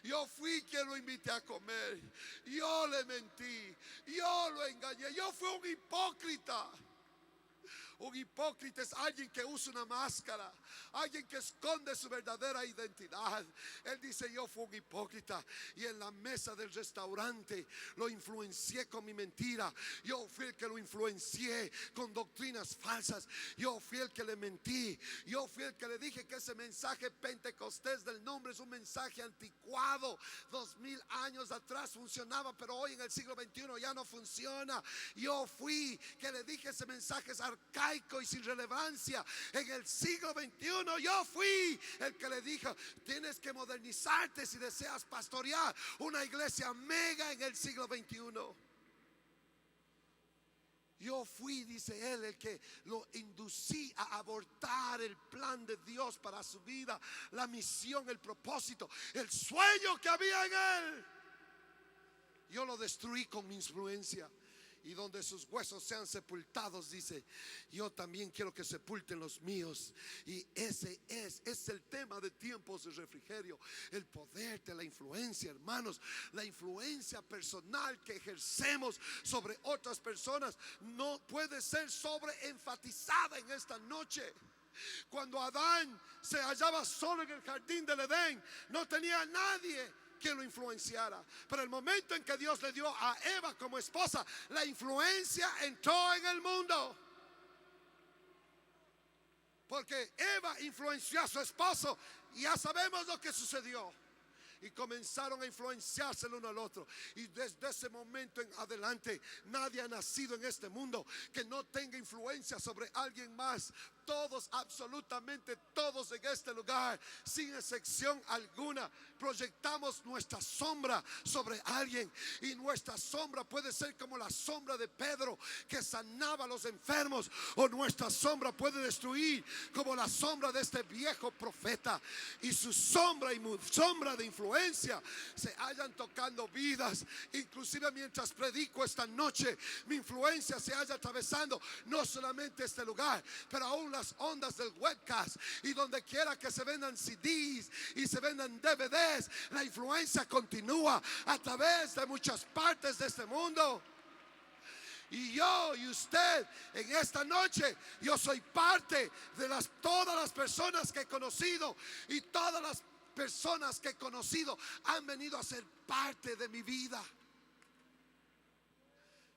Yo fui quien lo invité a comer. Yo le mentí. Yo lo engañé. Yo fui un hipócrita. Un hipócrita es alguien que usa una máscara, alguien que esconde su verdadera identidad. Él dice: yo fui un hipócrita y en la mesa del restaurante lo influencié con mi mentira. Yo fui el que lo influencié con doctrinas falsas. Yo fui el que le mentí. Yo fui el que le dije que ese mensaje pentecostés del nombre es un mensaje anticuado. 2000 años atrás funcionaba, pero hoy en el siglo XXI ya no funciona. Yo fui que le dije ese mensaje es arcaico y sin relevancia. En el siglo XXI yo fui el que le dijo: tienes que modernizarte si deseas pastorear una iglesia mega en el siglo XXI. Yo fui, dice él, el que lo inducí a abortar el plan de Dios para su vida, la misión, el propósito, el sueño que había en él. Yo lo destruí con mi influencia. Y donde sus huesos sean sepultados, dice, yo también quiero que sepulten los míos. Y ese es el tema de Tiempos de Refrigerio. El poder de la influencia, hermanos. La influencia personal que ejercemos sobre otras personas no puede ser sobreenfatizada en esta noche. Cuando Adán se hallaba solo en el jardín del Edén, no tenía a nadie que lo influenciara. Pero el momento en que Dios le dio a Eva como esposa, la influencia entró en el mundo. Porque Eva influenció a su esposo y ya sabemos lo que sucedió. Y comenzaron a influenciarse el uno al otro. Y desde ese momento en adelante, nadie ha nacido en este mundo que no tenga influencia sobre alguien más. Todos, absolutamente todos en este lugar, sin excepción alguna, proyectamos nuestra sombra sobre alguien. Y nuestra sombra puede ser como la sombra de Pedro, que sanaba a los enfermos. O nuestra sombra puede destruir, como la sombra de este viejo profeta. Y su sombra y sombra de influencia se hallan tocando vidas. Inclusive mientras predico esta noche, mi influencia se halla atravesando no solamente este lugar, pero aún las ondas del webcast. Y donde quiera que se vendan CDs y se vendan DVDs, la influencia continúa a través de muchas partes de este mundo. Y yo y usted en esta noche, yo soy parte de todas las personas que he conocido. Y todas las personas que he conocido han venido a ser parte de mi vida.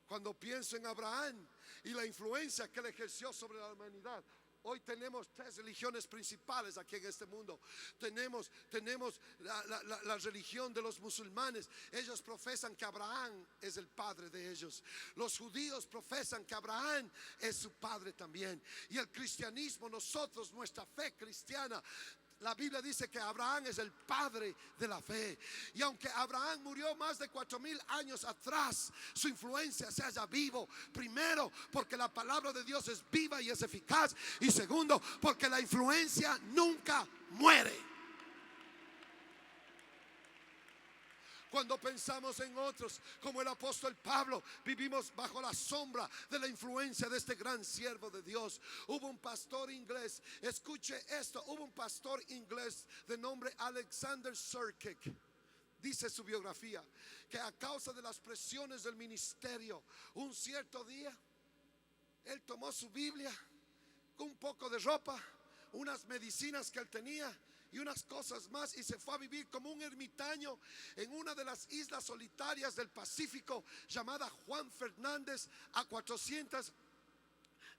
Cuando pienso en Abraham y la influencia que él ejerció sobre la humanidad. Hoy tenemos 3 religiones principales aquí en este mundo. Tenemos la religión de los musulmanes. Ellos profesan que Abraham es el padre de ellos. Los judíos profesan que Abraham es su padre también. Y el cristianismo, nosotros, nuestra fe cristiana, la Biblia dice que Abraham es el padre de la fe. Y aunque Abraham murió más de 4000 años atrás, su influencia se halla vivo. Primero, porque la palabra de Dios es viva y es eficaz. Y segundo, porque la influencia nunca muere. Cuando pensamos en otros, como el apóstol Pablo, vivimos bajo la sombra de la influencia de este gran siervo de Dios. Hubo un pastor inglés, escuche esto, hubo un pastor inglés de nombre Alexander Sirkik. Dice su biografía que a causa de las presiones del ministerio, un cierto día, él tomó su Biblia, un poco de ropa, unas medicinas que él tenía y unas cosas más, y se fue a vivir como un ermitaño en una de las islas solitarias del Pacífico llamada Juan Fernández, a 400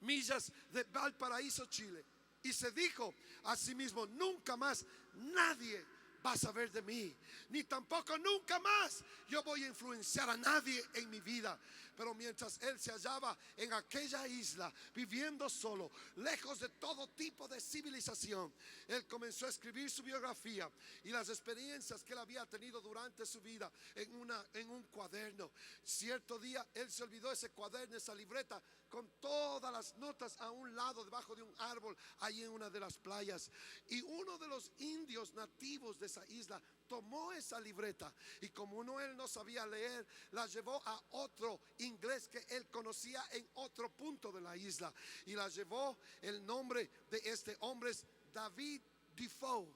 millas de Valparaíso, Chile. Y se dijo a sí mismo: nunca más nadie va a saber de mí, ni tampoco nunca más yo voy a influenciar a nadie en mi vida. Pero mientras él se hallaba en aquella isla, viviendo solo, lejos de todo tipo de civilización, él comenzó a escribir su biografía y las experiencias que él había tenido durante su vida en un cuaderno. Cierto día él se olvidó ese cuaderno, esa libreta, con todas las notas a un lado, debajo de un árbol, ahí en una de las playas. Y uno de los indios nativos de esa isla tomó esa libreta, y como él no sabía leer, la llevó a otro inglés que él conocía en otro punto de la isla, y la llevó. El nombre de este hombre es David Defoe.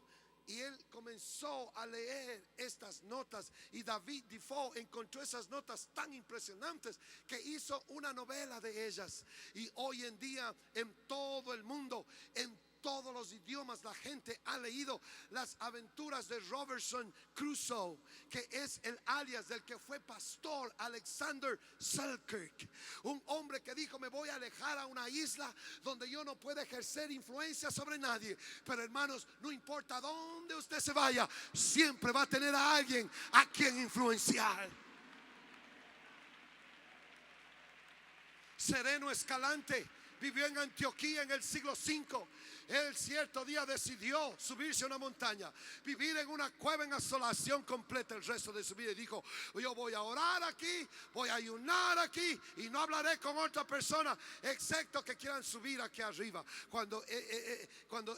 Y él comenzó a leer estas notas y David Defoe encontró esas notas tan impresionantes que hizo una novela de ellas. Y hoy en día en todo el mundo, en todos los idiomas, la gente ha leído las aventuras de Robinson Crusoe, que es el alias del que fue pastor Alexander Selkirk, un hombre que dijo: me voy a alejar a una isla donde yo no pueda ejercer influencia sobre nadie. Pero hermanos, no importa dónde usted se vaya, siempre va a tener a alguien a quien influenciar. Sereno Escalante vivió en Antioquía en el siglo V. Él cierto día decidió subirse a una montaña, vivir en una cueva en asolación completa el resto de su vida, y dijo: yo voy a orar aquí, voy a ayunar aquí y no hablaré con otra persona excepto que quieran subir aquí arriba. Cuando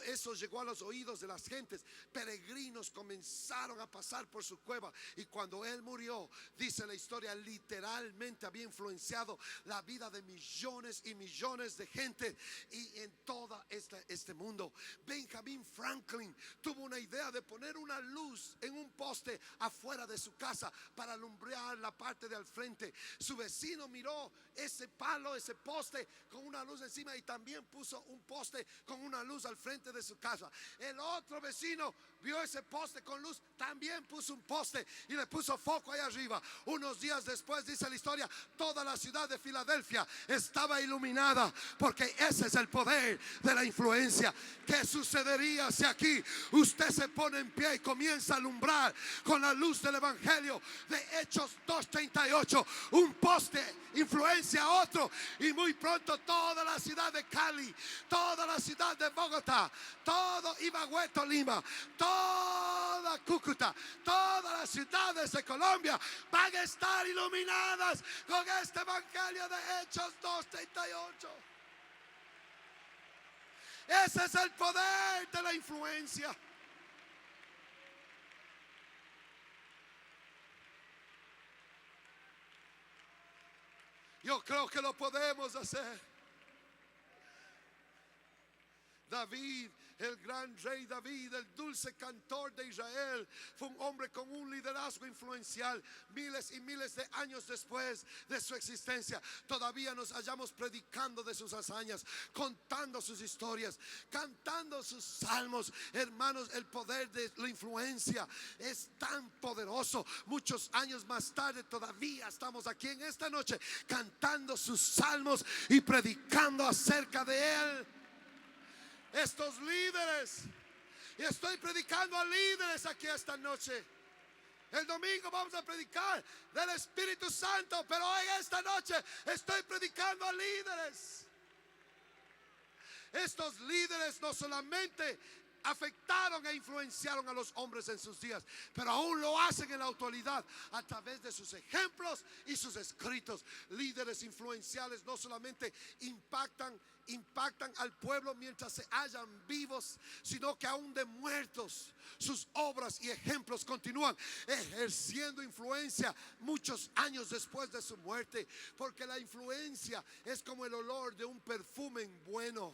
eso llegó a los oídos de las gentes, peregrinos comenzaron a pasar por su cueva, y cuando él murió, dice la historia, literalmente había influenciado la vida de millones y millones de gente y en toda este mundo. Benjamin Franklin tuvo una idea de poner una luz en un poste afuera de su casa para alumbrar la parte de al frente. Su vecino miró ese palo, ese poste con una luz encima, y también puso un poste con una luz al frente de su casa. El otro vecino vio ese poste con luz, también puso un poste y le puso foco ahí arriba. Unos días después, dice la historia, toda la ciudad de Filadelfia estaba iluminada, porque ese es el poder de la influencia. ¿Qué sucedería si aquí usted se pone en pie y comienza a alumbrar con la luz del evangelio de Hechos 2:38? Un poste influencia a otro, y muy pronto toda la ciudad de Cali, toda la ciudad de Bogotá, todo Ibagué, Tolima, toda Cúcuta, todas las ciudades de Colombia van a estar iluminadas con este evangelio de Hechos 2:38. Ese es el poder de la influencia. Yo creo que lo podemos hacer. David, el gran rey David, el dulce cantor de Israel, fue un hombre con un liderazgo influencial. Miles y miles de años después de su existencia, todavía nos hallamos predicando de sus hazañas, contando sus historias, cantando sus salmos. Hermanos, el poder de la influencia es tan poderoso. Muchos años más tarde todavía estamos aquí en esta noche cantando sus salmos y predicando acerca de él. Estos líderes, y estoy predicando a líderes aquí esta noche. El domingo vamos a predicar del Espíritu Santo, pero hoy esta noche estoy predicando a líderes. Estos líderes no solamente afectaron e influenciaron a los hombres en sus días, pero aún lo hacen en la actualidad a través de sus ejemplos y sus escritos. Líderes influenciales no solamente impactan al pueblo mientras se hallan vivos, sino que aún de muertos sus obras y ejemplos continúan ejerciendo influencia muchos años después de su muerte, porque la influencia es como el olor de un perfume bueno.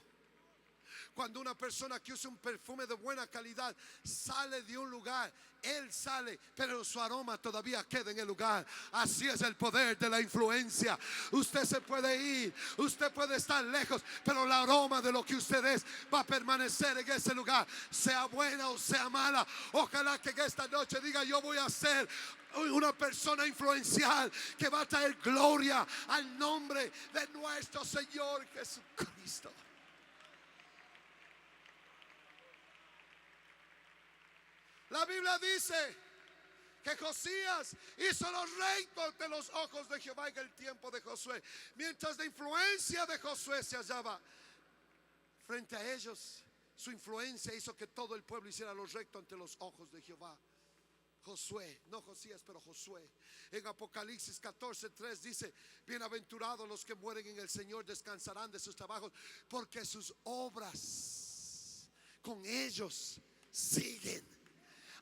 Cuando una persona que usa un perfume de buena calidad sale de un lugar, él sale, pero su aroma todavía queda en el lugar. Así es el poder de la influencia. Usted se puede ir, usted puede estar lejos, pero el aroma de lo que usted es va a permanecer en ese lugar, sea buena o sea mala. Ojalá que en esta noche diga: yo voy a ser una persona influencial que va a traer gloria al nombre de nuestro Señor Jesucristo. La Biblia dice que Josías hizo lo recto ante los ojos de Jehová en el tiempo de Josué. Mientras la influencia de Josué se hallaba frente a ellos, su influencia hizo que todo el pueblo hiciera lo recto ante los ojos de Jehová. Josué, no Josías, pero Josué. En Apocalipsis 14:3 dice: bienaventurados los que mueren en el Señor, descansarán de sus trabajos, porque sus obras con ellos siguen.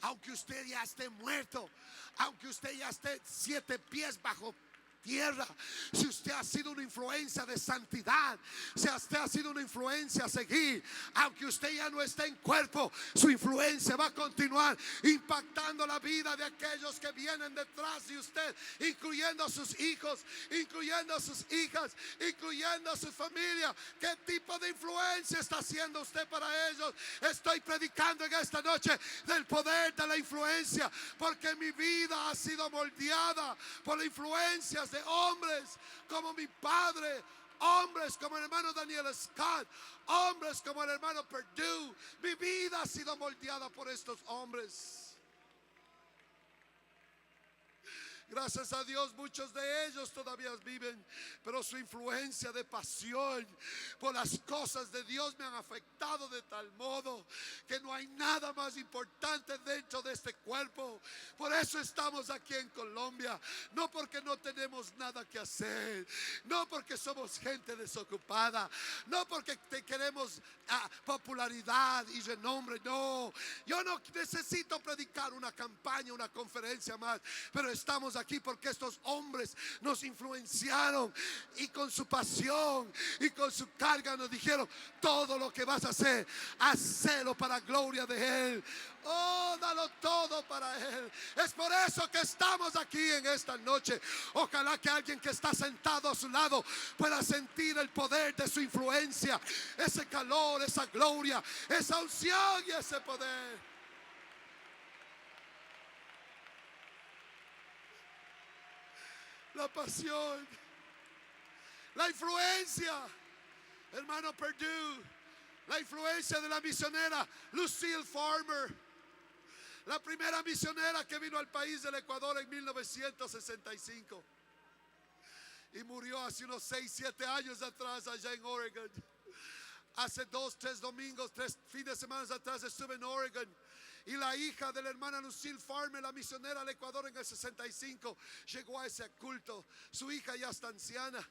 Aunque usted ya esté muerto, aunque usted ya esté 7 pies bajo tierra, si usted ha sido una influencia de santidad, si usted ha sido una influencia a seguir, aunque usted ya no esté en cuerpo, su influencia va a continuar impactando la vida de aquellos que vienen detrás de usted, incluyendo a sus hijos, incluyendo a sus hijas, incluyendo a su familia. ¿Qué tipo de influencia está haciendo usted para ellos? Estoy predicando en esta noche del poder de la influencia, porque mi vida ha sido moldeada por la influencia de hombres como mi padre, hombres como el hermano Daniel Scott, hombres como el hermano Perdue. Mi vida ha sido moldeada por estos hombres. Gracias a Dios, muchos de ellos todavía viven, pero su influencia de pasión por las cosas de Dios me han afectado de tal modo que no hay nada más importante dentro de este cuerpo. Por eso estamos aquí en Colombia, no porque no tenemos nada que hacer, no porque somos gente desocupada, no porque queremos popularidad y renombre. No, yo no necesito predicar una campaña, una conferencia más, pero estamos aquí porque estos hombres nos influenciaron y con su pasión y con su carga nos dijeron: todo lo que vas a hacer, hacelo para gloria de Él. Oh, dalo todo para Él. Es por eso que estamos aquí en esta noche. Ojalá que alguien que está sentado a su lado pueda sentir el poder de su influencia, ese calor, esa gloria, esa unción y ese poder. La pasión, la influencia, hermano Perdue, la influencia de la misionera Lucille Farmer, la primera misionera que vino al país del Ecuador en 1965 y murió hace unos 6, 7 años atrás allá en Oregon. Hace 2, 3 domingos, 3 fines de semana atrás estuve en Oregon. Y la hija de la hermana Lucille Farmer, la misionera al Ecuador en el 65, llegó a ese culto. Su hija ya está anciana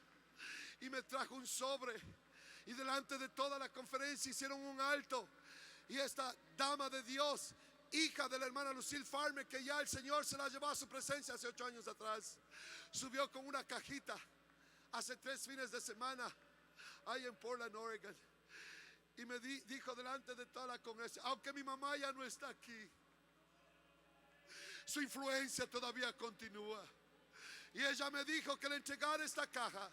y me trajo un sobre. Y delante de toda la conferencia hicieron un alto. Y esta dama de Dios, hija de la hermana Lucille Farmer, que ya el Señor se la llevó a su presencia hace 8 años atrás, subió con una cajita hace 3 fines de semana ahí en Portland, Oregon. Y me dijo delante de toda la congregación: aunque mi mamá ya no está aquí, su influencia todavía continúa. Y ella me dijo que le entregara esta caja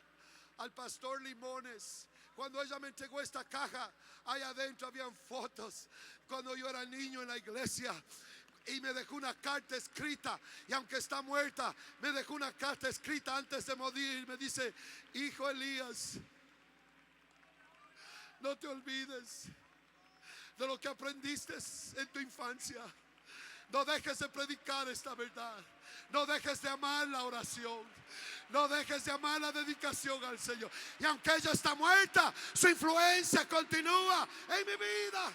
al pastor Limones. Cuando ella me entregó esta caja, ahí adentro habían fotos cuando yo era niño en la iglesia. Y me dejó una carta escrita. Y aunque está muerta, me dejó una carta escrita antes de morir. Me dice: hijo Elías, no te olvides de lo que aprendiste en tu infancia. No dejes de predicar esta verdad. No dejes de amar la oración. No dejes de amar la dedicación al Señor. Y aunque ella está muerta, su influencia continúa en mi vida.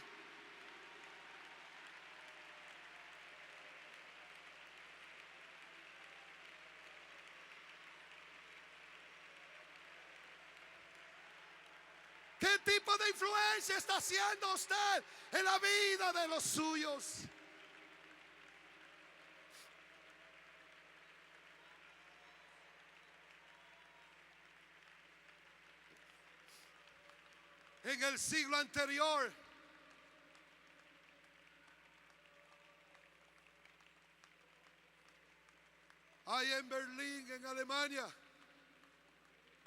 ¿Qué tipo de influencia está haciendo usted en la vida de los suyos? En el siglo anterior, ahí en Berlín, en Alemania,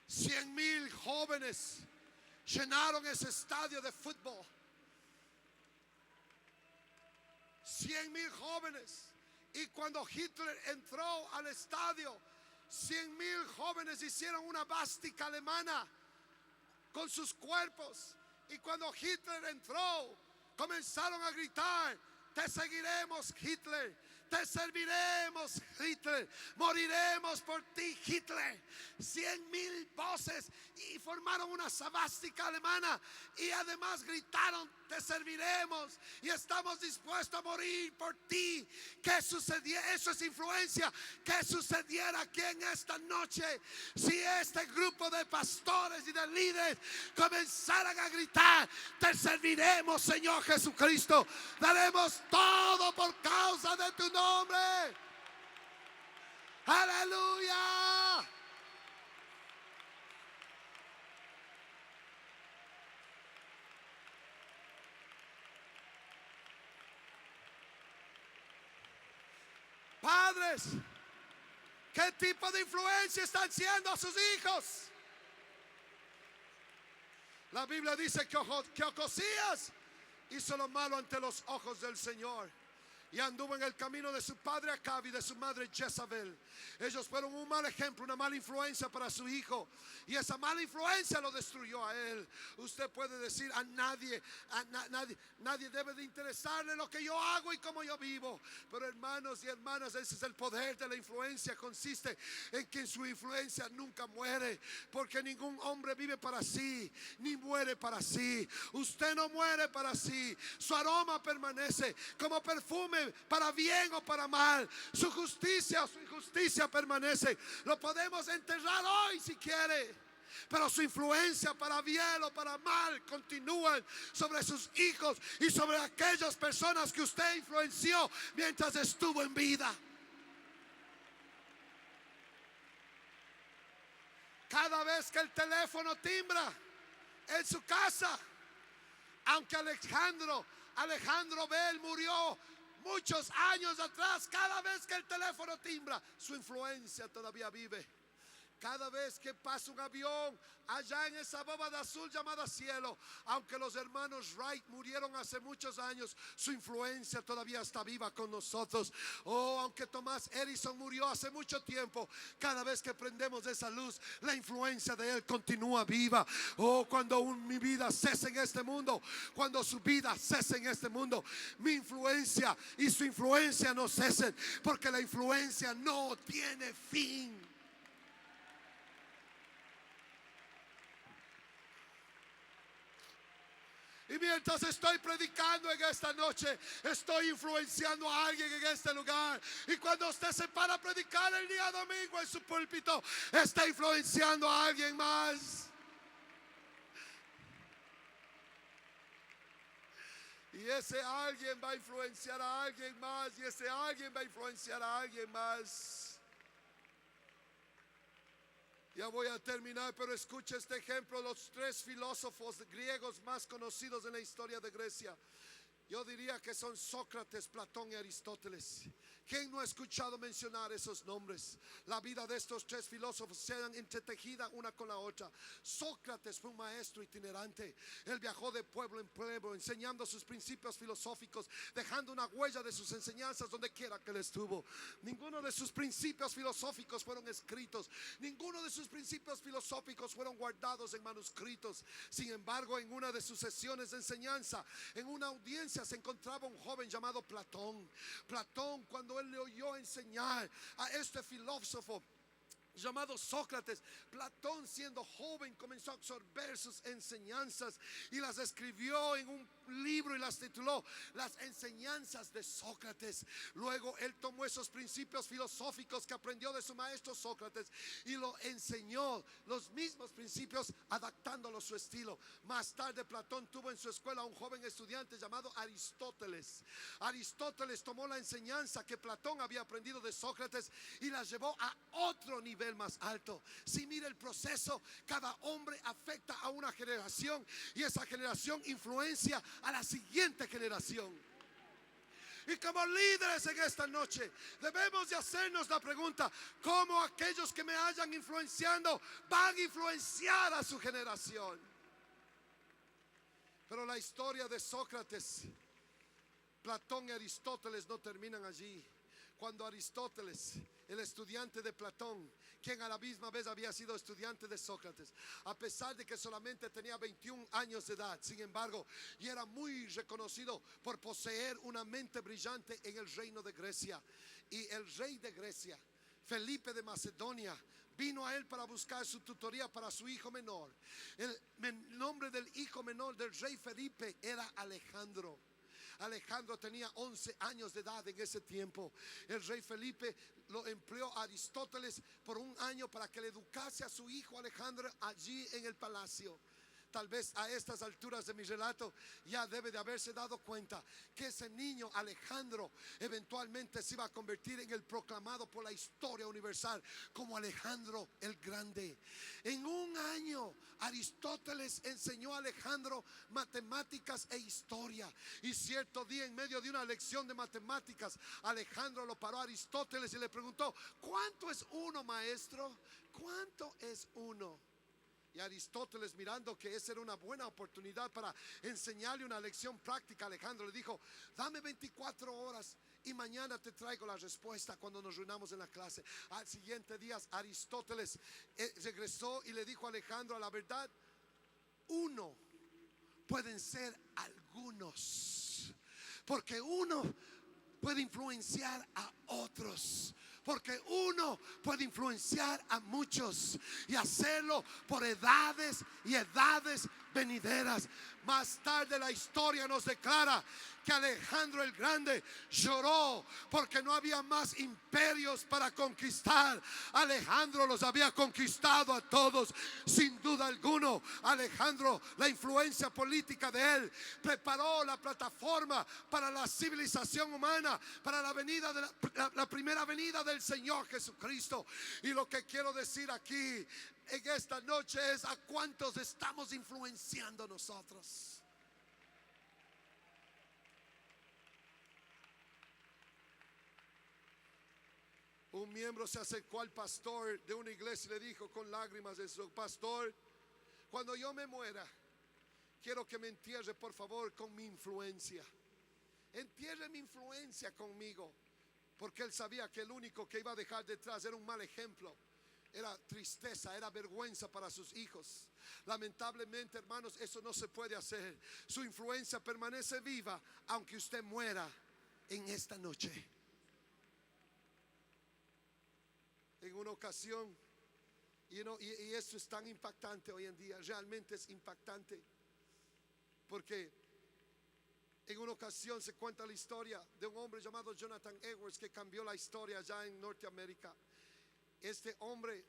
100,000 jóvenes llenaron ese estadio de fútbol. 100,000 jóvenes. Y cuando Hitler entró al estadio, 100,000 jóvenes hicieron una vástica alemana con sus cuerpos. Y cuando Hitler entró, comenzaron a gritar: te seguiremos, Hitler. Te serviremos, Hitler. Moriremos por ti, Hitler. 100,000 voces y formaron una sabástica alemana. Y además gritaron: te serviremos y estamos dispuestos a morir por ti. ¿Qué sucediera? Eso es influencia. ¿Qué sucediera aquí en esta noche si este grupo de pastores y de líderes comenzaran a gritar: te serviremos, Señor Jesucristo. Daremos todo por causa de tu nombre. Aleluya. Padres, ¿qué tipo de influencia están siendo a sus hijos? La Biblia dice que Ocosías hizo lo malo ante los ojos del Señor y anduvo en el camino de su padre Acab y de su madre Jezabel. Ellos fueron un mal ejemplo, una mala influencia para su hijo, y esa mala influencia lo destruyó a él. Usted puede decir a nadie debe de interesarle lo que yo hago y cómo yo vivo, pero hermanos y hermanas, ese es el poder de la influencia. Consiste en que su influencia nunca muere, porque ningún hombre vive para sí ni muere para sí. Usted no muere para sí. Su aroma permanece como perfume, para bien o para mal. Su justicia o su injusticia permanece. Lo podemos enterrar hoy si quiere, pero su influencia para bien o para mal continúa sobre sus hijos y sobre aquellas personas que usted influenció mientras estuvo en vida. Cada vez que el teléfono timbra en su casa, aunque Alejandro Bell murió muchos años atrás, cada vez que el teléfono timbra, su influencia todavía vive. Cada vez que pasa un avión allá en esa bóveda azul llamada cielo, aunque los hermanos Wright murieron hace muchos años, su influencia todavía está viva con nosotros. Oh, aunque Thomas Edison murió hace mucho tiempo, cada vez que prendemos esa luz, la influencia de él continúa viva. Oh, cuando mi vida cese en este mundo, cuando su vida cese en este mundo, mi influencia y su influencia no cesen, porque la influencia no tiene fin. Y mientras estoy predicando en esta noche, estoy influenciando a alguien en este lugar. Y cuando usted se para a predicar el día domingo en su púlpito, está influenciando a alguien más. Y ese alguien va a influenciar a alguien más. Y ese alguien va a influenciar a alguien más. Ya voy a terminar, pero escucha este ejemplo. Los tres filósofos griegos más conocidos en la historia de Grecia, yo diría que son Sócrates, Platón y Aristóteles. ¿Quién no ha escuchado mencionar esos nombres? La vida de estos tres filósofos se han entretejida una con la otra. Sócrates fue un maestro itinerante. Él viajó de pueblo en pueblo enseñando sus principios filosóficos, dejando una huella de sus enseñanzas donde quiera que él estuvo. Ninguno de sus principios filosóficos fueron escritos. Ninguno de sus principios filosóficos fueron guardados en manuscritos. Sin embargo, en una de sus sesiones de enseñanza, en una audiencia, se encontraba un joven llamado Platón. Platón, cuando él le oyó enseñar a este filósofo llamado Sócrates, Platón, siendo joven, comenzó a absorber sus enseñanzas y las escribió en un libro y las tituló Las enseñanzas de Sócrates. Luego él tomó esos principios filosóficos que aprendió de su maestro Sócrates y lo enseñó, los mismos principios, adaptándolos a su estilo. Más tarde Platón tuvo en su escuela a un joven estudiante llamado Aristóteles. Aristóteles tomó la enseñanza que Platón había aprendido de Sócrates y la llevó a otro nivel más alto. Si mira el proceso, cada hombre afecta a una generación y esa generación influencia a la siguiente generación. Y como líderes en esta noche debemos de hacernos la pregunta: ¿cómo aquellos que me hayan influenciando van a influenciar a su generación? Pero la historia de Sócrates, Platón y Aristóteles no terminan allí. Cuando Aristóteles, el estudiante de Platón, quien a la misma vez había sido estudiante de Sócrates, a pesar de que solamente tenía 21 años de edad, sin embargo, y era muy reconocido por poseer una mente brillante en el reino de Grecia. Y el rey de Grecia, Felipe de Macedonia, vino a él para buscar su tutoría para su hijo menor. El nombre del hijo menor del rey Felipe era Alejandro. Alejandro tenía 11 años de edad en ese tiempo. El rey Felipe lo empleó a Aristóteles por un año para que le educase a su hijo Alejandro allí en el palacio. Tal vez a estas alturas de mi relato ya debe de haberse dado cuenta que ese niño Alejandro eventualmente se iba a convertir en el proclamado por la historia universal como Alejandro el Grande. En un año Aristóteles enseñó a Alejandro matemáticas e historia, y cierto día en medio de una lección de matemáticas Alejandro lo paró a Aristóteles y le preguntó: ¿cuánto es uno, maestro? ¿Cuánto es uno? Y Aristóteles, mirando que esa era una buena oportunidad para enseñarle una lección práctica a Alejandro, le dijo: dame 24 horas y mañana te traigo la respuesta cuando nos reunamos en la clase. Al siguiente día Aristóteles regresó y le dijo a Alejandro: a la verdad, uno pueden ser algunos, porque uno puede influenciar a otros, porque uno puede influenciar a muchos y hacerlo por edades y edades venideras. Más tarde la historia nos declara que Alejandro el Grande lloró porque no había más imperios para conquistar. Alejandro los había conquistado a todos. Sin duda alguno, Alejandro, la influencia política de él, preparó la plataforma para la civilización humana, para la venida de la primera venida del Señor Jesucristo. Y lo que quiero decir aquí en esta noche es: ¿a cuántos estamos influenciando nosotros? Un miembro se acercó al pastor de una iglesia y le dijo con lágrimas de su: pastor, cuando yo me muera, quiero que me entierre por favor con mi influencia. Entierre mi influencia conmigo. Porque él sabía que el único que iba a dejar detrás era un mal ejemplo, era tristeza, era vergüenza para sus hijos. Lamentablemente, hermanos, eso no se puede hacer. Su influencia permanece viva aunque usted muera en esta noche. En una ocasión, y esto es tan impactante hoy en día, realmente es impactante, porque en una ocasión se cuenta la historia de un hombre llamado Jonathan Edwards que cambió la historia allá en Norteamérica. Este hombre,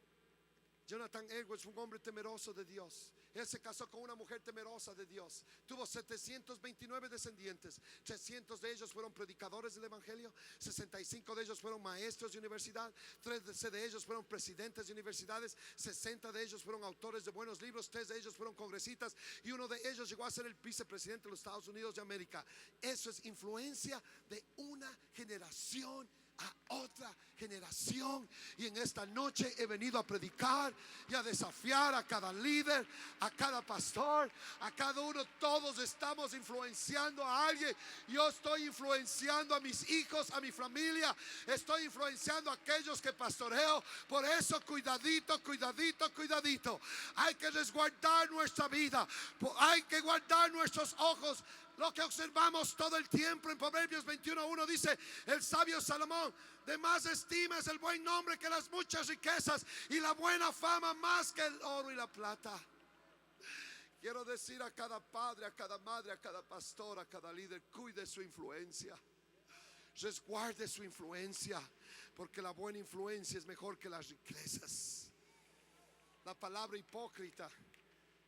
Jonathan Edwards, fue un hombre temeroso de Dios. Él se casó con una mujer temerosa de Dios. Tuvo 729 descendientes. 300 de ellos fueron predicadores del evangelio. 65 de ellos fueron maestros de universidad. 13 de ellos fueron presidentes de universidades. 60 de ellos fueron autores de buenos libros. 3 de ellos fueron congresistas. Y uno de ellos llegó a ser el vicepresidente de los Estados Unidos de América. Eso es influencia de una generación a otra generación. Y en esta noche he venido a predicar y a desafiar a cada líder, a cada pastor, a cada uno. Todos estamos influenciando a alguien. Yo estoy influenciando a mis hijos, a mi familia. Estoy influenciando a aquellos que pastoreo. Por eso cuidadito, cuidadito, cuidadito. Hay que resguardar nuestra vida. Hay que guardar nuestros ojos. Lo que observamos todo el tiempo en Proverbios 21:1 dice el sabio Salomón: de más estima es el buen nombre que las muchas riquezas, y la buena fama más que el oro y la plata. Quiero decir a cada padre, a cada madre, a cada pastor, a cada líder: cuide su influencia, resguarde su influencia, porque la buena influencia es mejor que las riquezas. La palabra hipócrita,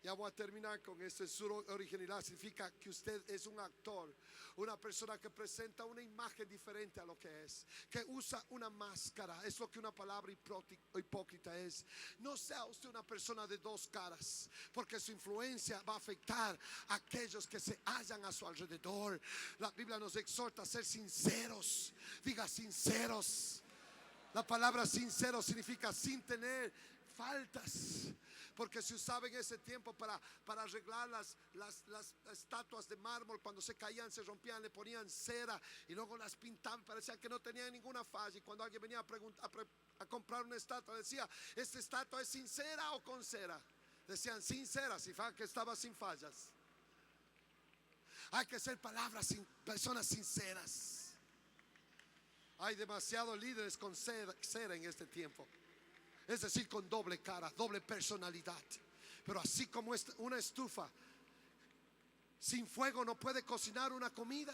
ya voy a terminar con esto, en su originalidad significa que usted es un actor, una persona que presenta una imagen diferente a lo que es, que usa una máscara. Es lo que una palabra hipócrita es. No sea usted una persona de dos caras, porque su influencia va a afectar a aquellos que se hallan a su alrededor. La Biblia nos exhorta a ser sinceros. Diga sinceros. La palabra sincero significa sin tener faltas, porque se usaba en ese tiempo para arreglar las estatuas de mármol. Cuando se caían, se rompían, le ponían cera y luego las pintaban, parecían que no tenían ninguna falla. Y cuando alguien venía a comprar una estatua, decía: ¿esta estatua es sincera o con cera? Decían sincera, significa que estaba sin fallas. Hay que ser personas sinceras. Hay demasiados líderes con cera en este tiempo, es decir, con doble cara, doble personalidad. Pero así como una estufa sin fuego no puede cocinar una comida,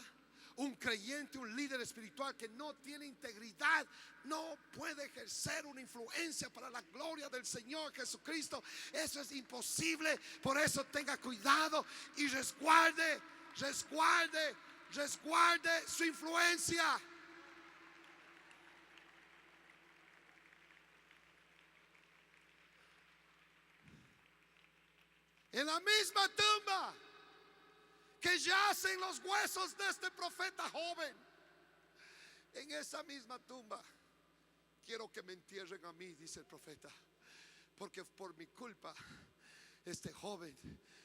Un creyente, un líder espiritual que no tiene integridad, no puede ejercer una influencia para la gloria del Señor Jesucristo. Eso es imposible. Por eso tenga cuidado y resguarde su influencia. En la misma tumba que yacen los huesos de este profeta joven, en esa misma tumba quiero que me entierren a mí, dice el profeta, porque por mi culpa este joven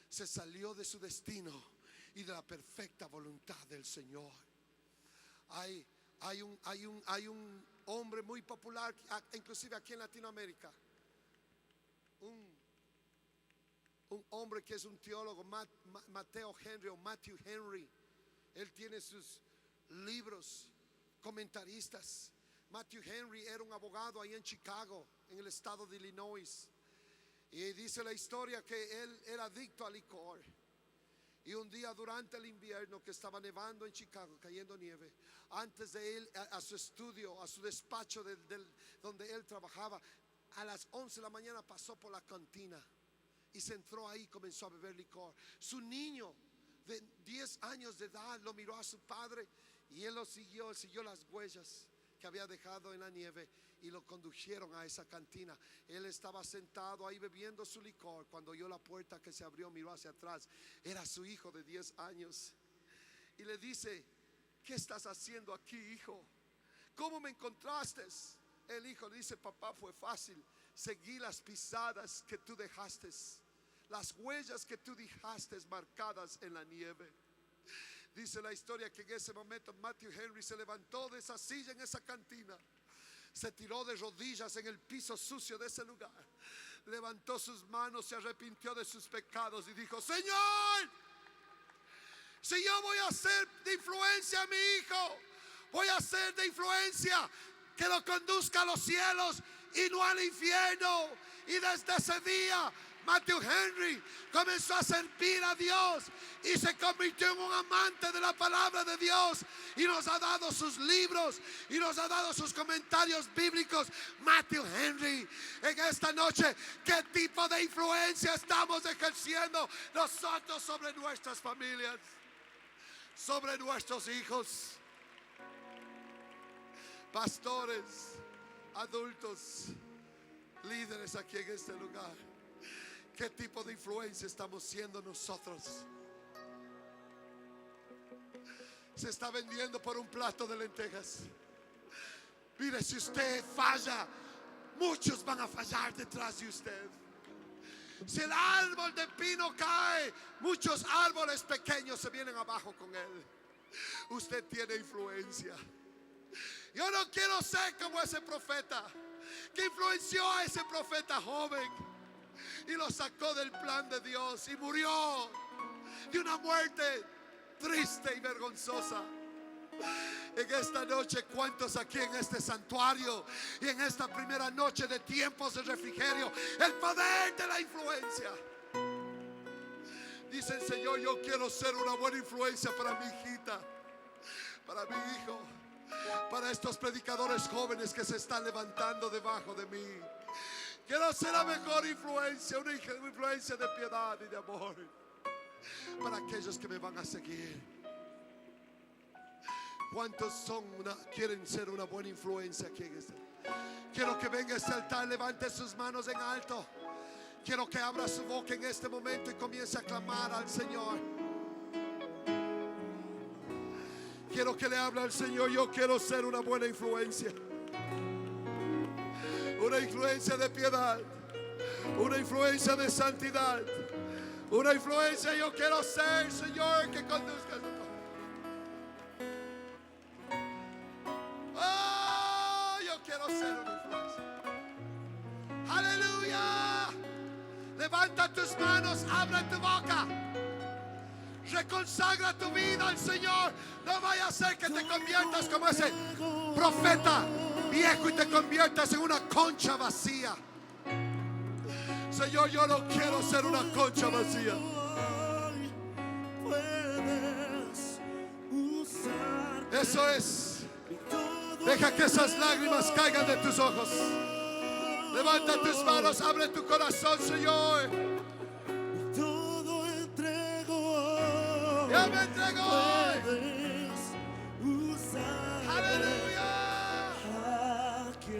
se salió de su destino y de la perfecta voluntad del Señor. Hay un hombre muy popular, inclusive aquí en Latinoamérica, un hombre que es un teólogo, Matthew Henry. Él tiene sus libros, comentaristas. Matthew Henry era un abogado ahí en Chicago, en el estado de Illinois. Y dice la historia que él era adicto al licor. Y un día durante el invierno, que estaba nevando en Chicago, cayendo nieve, antes de ir a su estudio, a su despacho donde él trabajaba, a las 11 de la mañana pasó por la cantina y se entró ahí y comenzó a beber licor. Su niño de 10 años de edad lo miró a su padre y él siguió las huellas que había dejado en la nieve y lo condujeron a esa cantina. Él estaba sentado ahí bebiendo su licor cuando oyó la puerta que se abrió, miró hacia atrás. Era su hijo de 10 años y le dice: ¿qué estás haciendo aquí, hijo? ¿Cómo me encontraste? El hijo le dice: papá, fue fácil. Seguí las pisadas que tú dejaste, las huellas que tú dejaste marcadas en la nieve. Dice la historia que en ese momento Matthew Henry se levantó de esa silla en esa cantina, se tiró de rodillas en el piso sucio de ese lugar, levantó sus manos, se arrepintió de sus pecados y dijo: Señor, si yo voy a ser de influencia a mi hijo, voy a ser de influencia que lo conduzca a los cielos y no al infierno. Y desde ese día Matthew Henry comenzó a servir a Dios y se convirtió en un amante de la palabra de Dios, y nos ha dado sus libros y nos ha dado sus comentarios bíblicos. Matthew Henry, en esta noche, ¿qué tipo de influencia estamos ejerciendo nosotros sobre nuestras familias, sobre nuestros hijos? Pastores, adultos, líderes aquí en este lugar, ¿qué tipo de influencia estamos siendo nosotros? Se está vendiendo por un plato de lentejas. Mire, si usted falla, muchos van a fallar detrás de usted. Si el árbol de pino cae, muchos árboles pequeños se vienen abajo con él. Usted tiene influencia. Yo no quiero ser como ese profeta que influenció a ese profeta joven y lo sacó del plan de Dios y murió de una muerte triste y vergonzosa. En esta noche, ¿cuántos aquí en este santuario y en esta primera noche de tiempos de refrigerio, el poder de la influencia? Dice el Señor: yo quiero ser una buena influencia para mi hijita, para mi hijo, para estos predicadores jóvenes que se están levantando debajo de mí. Quiero ser la mejor influencia, una influencia de piedad y de amor para aquellos que me van a seguir. ¿Cuántos quieren ser una buena influencia aquí en este? Quiero que venga a este altar, levante sus manos en alto. Quiero que abra su boca en este momento y comience a clamar al Señor. Quiero que le hable al Señor: yo quiero ser una buena influencia, una influencia de piedad, una influencia de santidad, una influencia. Yo quiero ser, Señor, que conduzca. Oh, yo quiero ser una influencia. Aleluya. Levanta tus manos, abre tu boca, reconsagra tu vida al Señor. No vaya a ser que te conviertas como ese profeta viejo y te conviertas en una concha vacía. Señor, yo no quiero ser una concha vacía. Puedes usar Eso es. Deja que esas lágrimas caigan de tus ojos. Levanta tus manos, abre tu corazón, Señor. Todo entrego. Ya me entrego hoy. Puedes usar. Aleluya. Aquí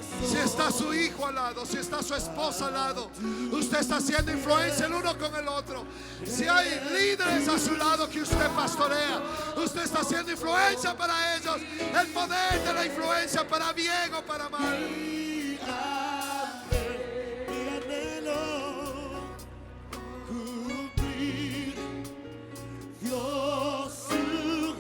estoy. Si está su hijo al lado, si está su esposa al lado, usted está haciendo influencia el uno con el otro. Si hay líderes a su lado que usted pastorea, usted está haciendo influencia para ellos. El poder de la influencia para bien o para mal. Mi anhelo cumplir Dios su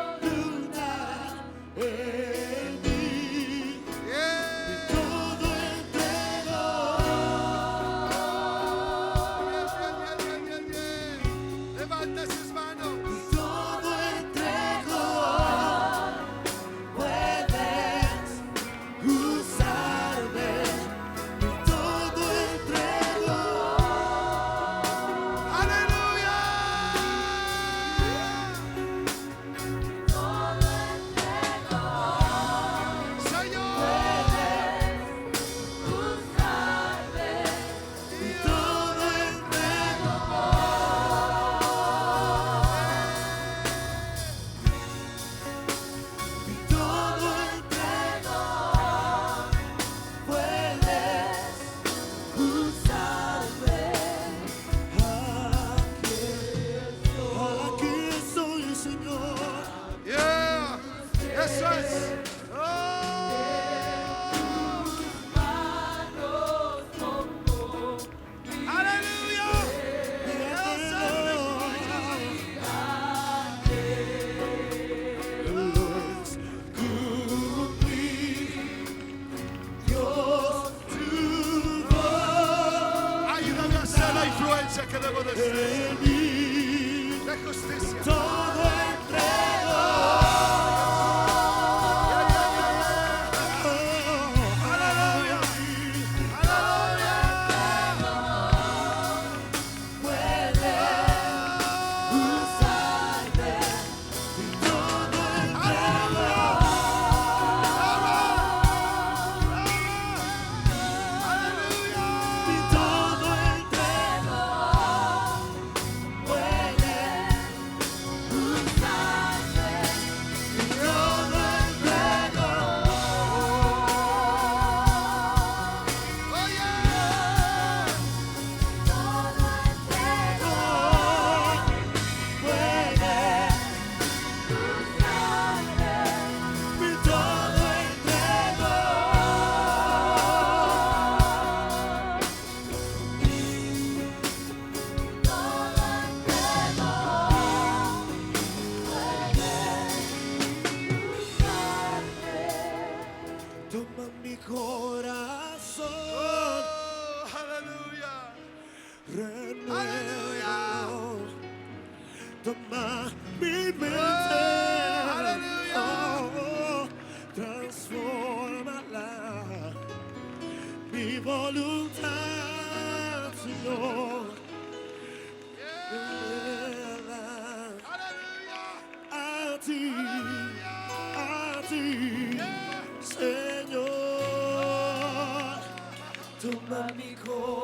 voluntad en mí. Yeah. Todo entrego. Bien. Levante sus manos. Todo entrego. Puedes usarme. Todo entrego. Aleluya. Señor. Todo entrego. Todo entrego. Puedes usarme. Aquí estoy, Señor. Yeah. Eso es. Oh. Aleluya. Ayúdame a hacer la influencia que debo de ser. De justicia. Todo entrego. Aleluya. Aleluya. Usarme. Todo entrego. Y todo entrego. Puedes usarme. Y todo entrego. Toma mi corazón, Aleluya. renuévalo. Toma mi mente, Aleluya. oh, transfórmala. Mi voluntad, Señor, Aleluya. a ti, Señor. Toma mi corazón.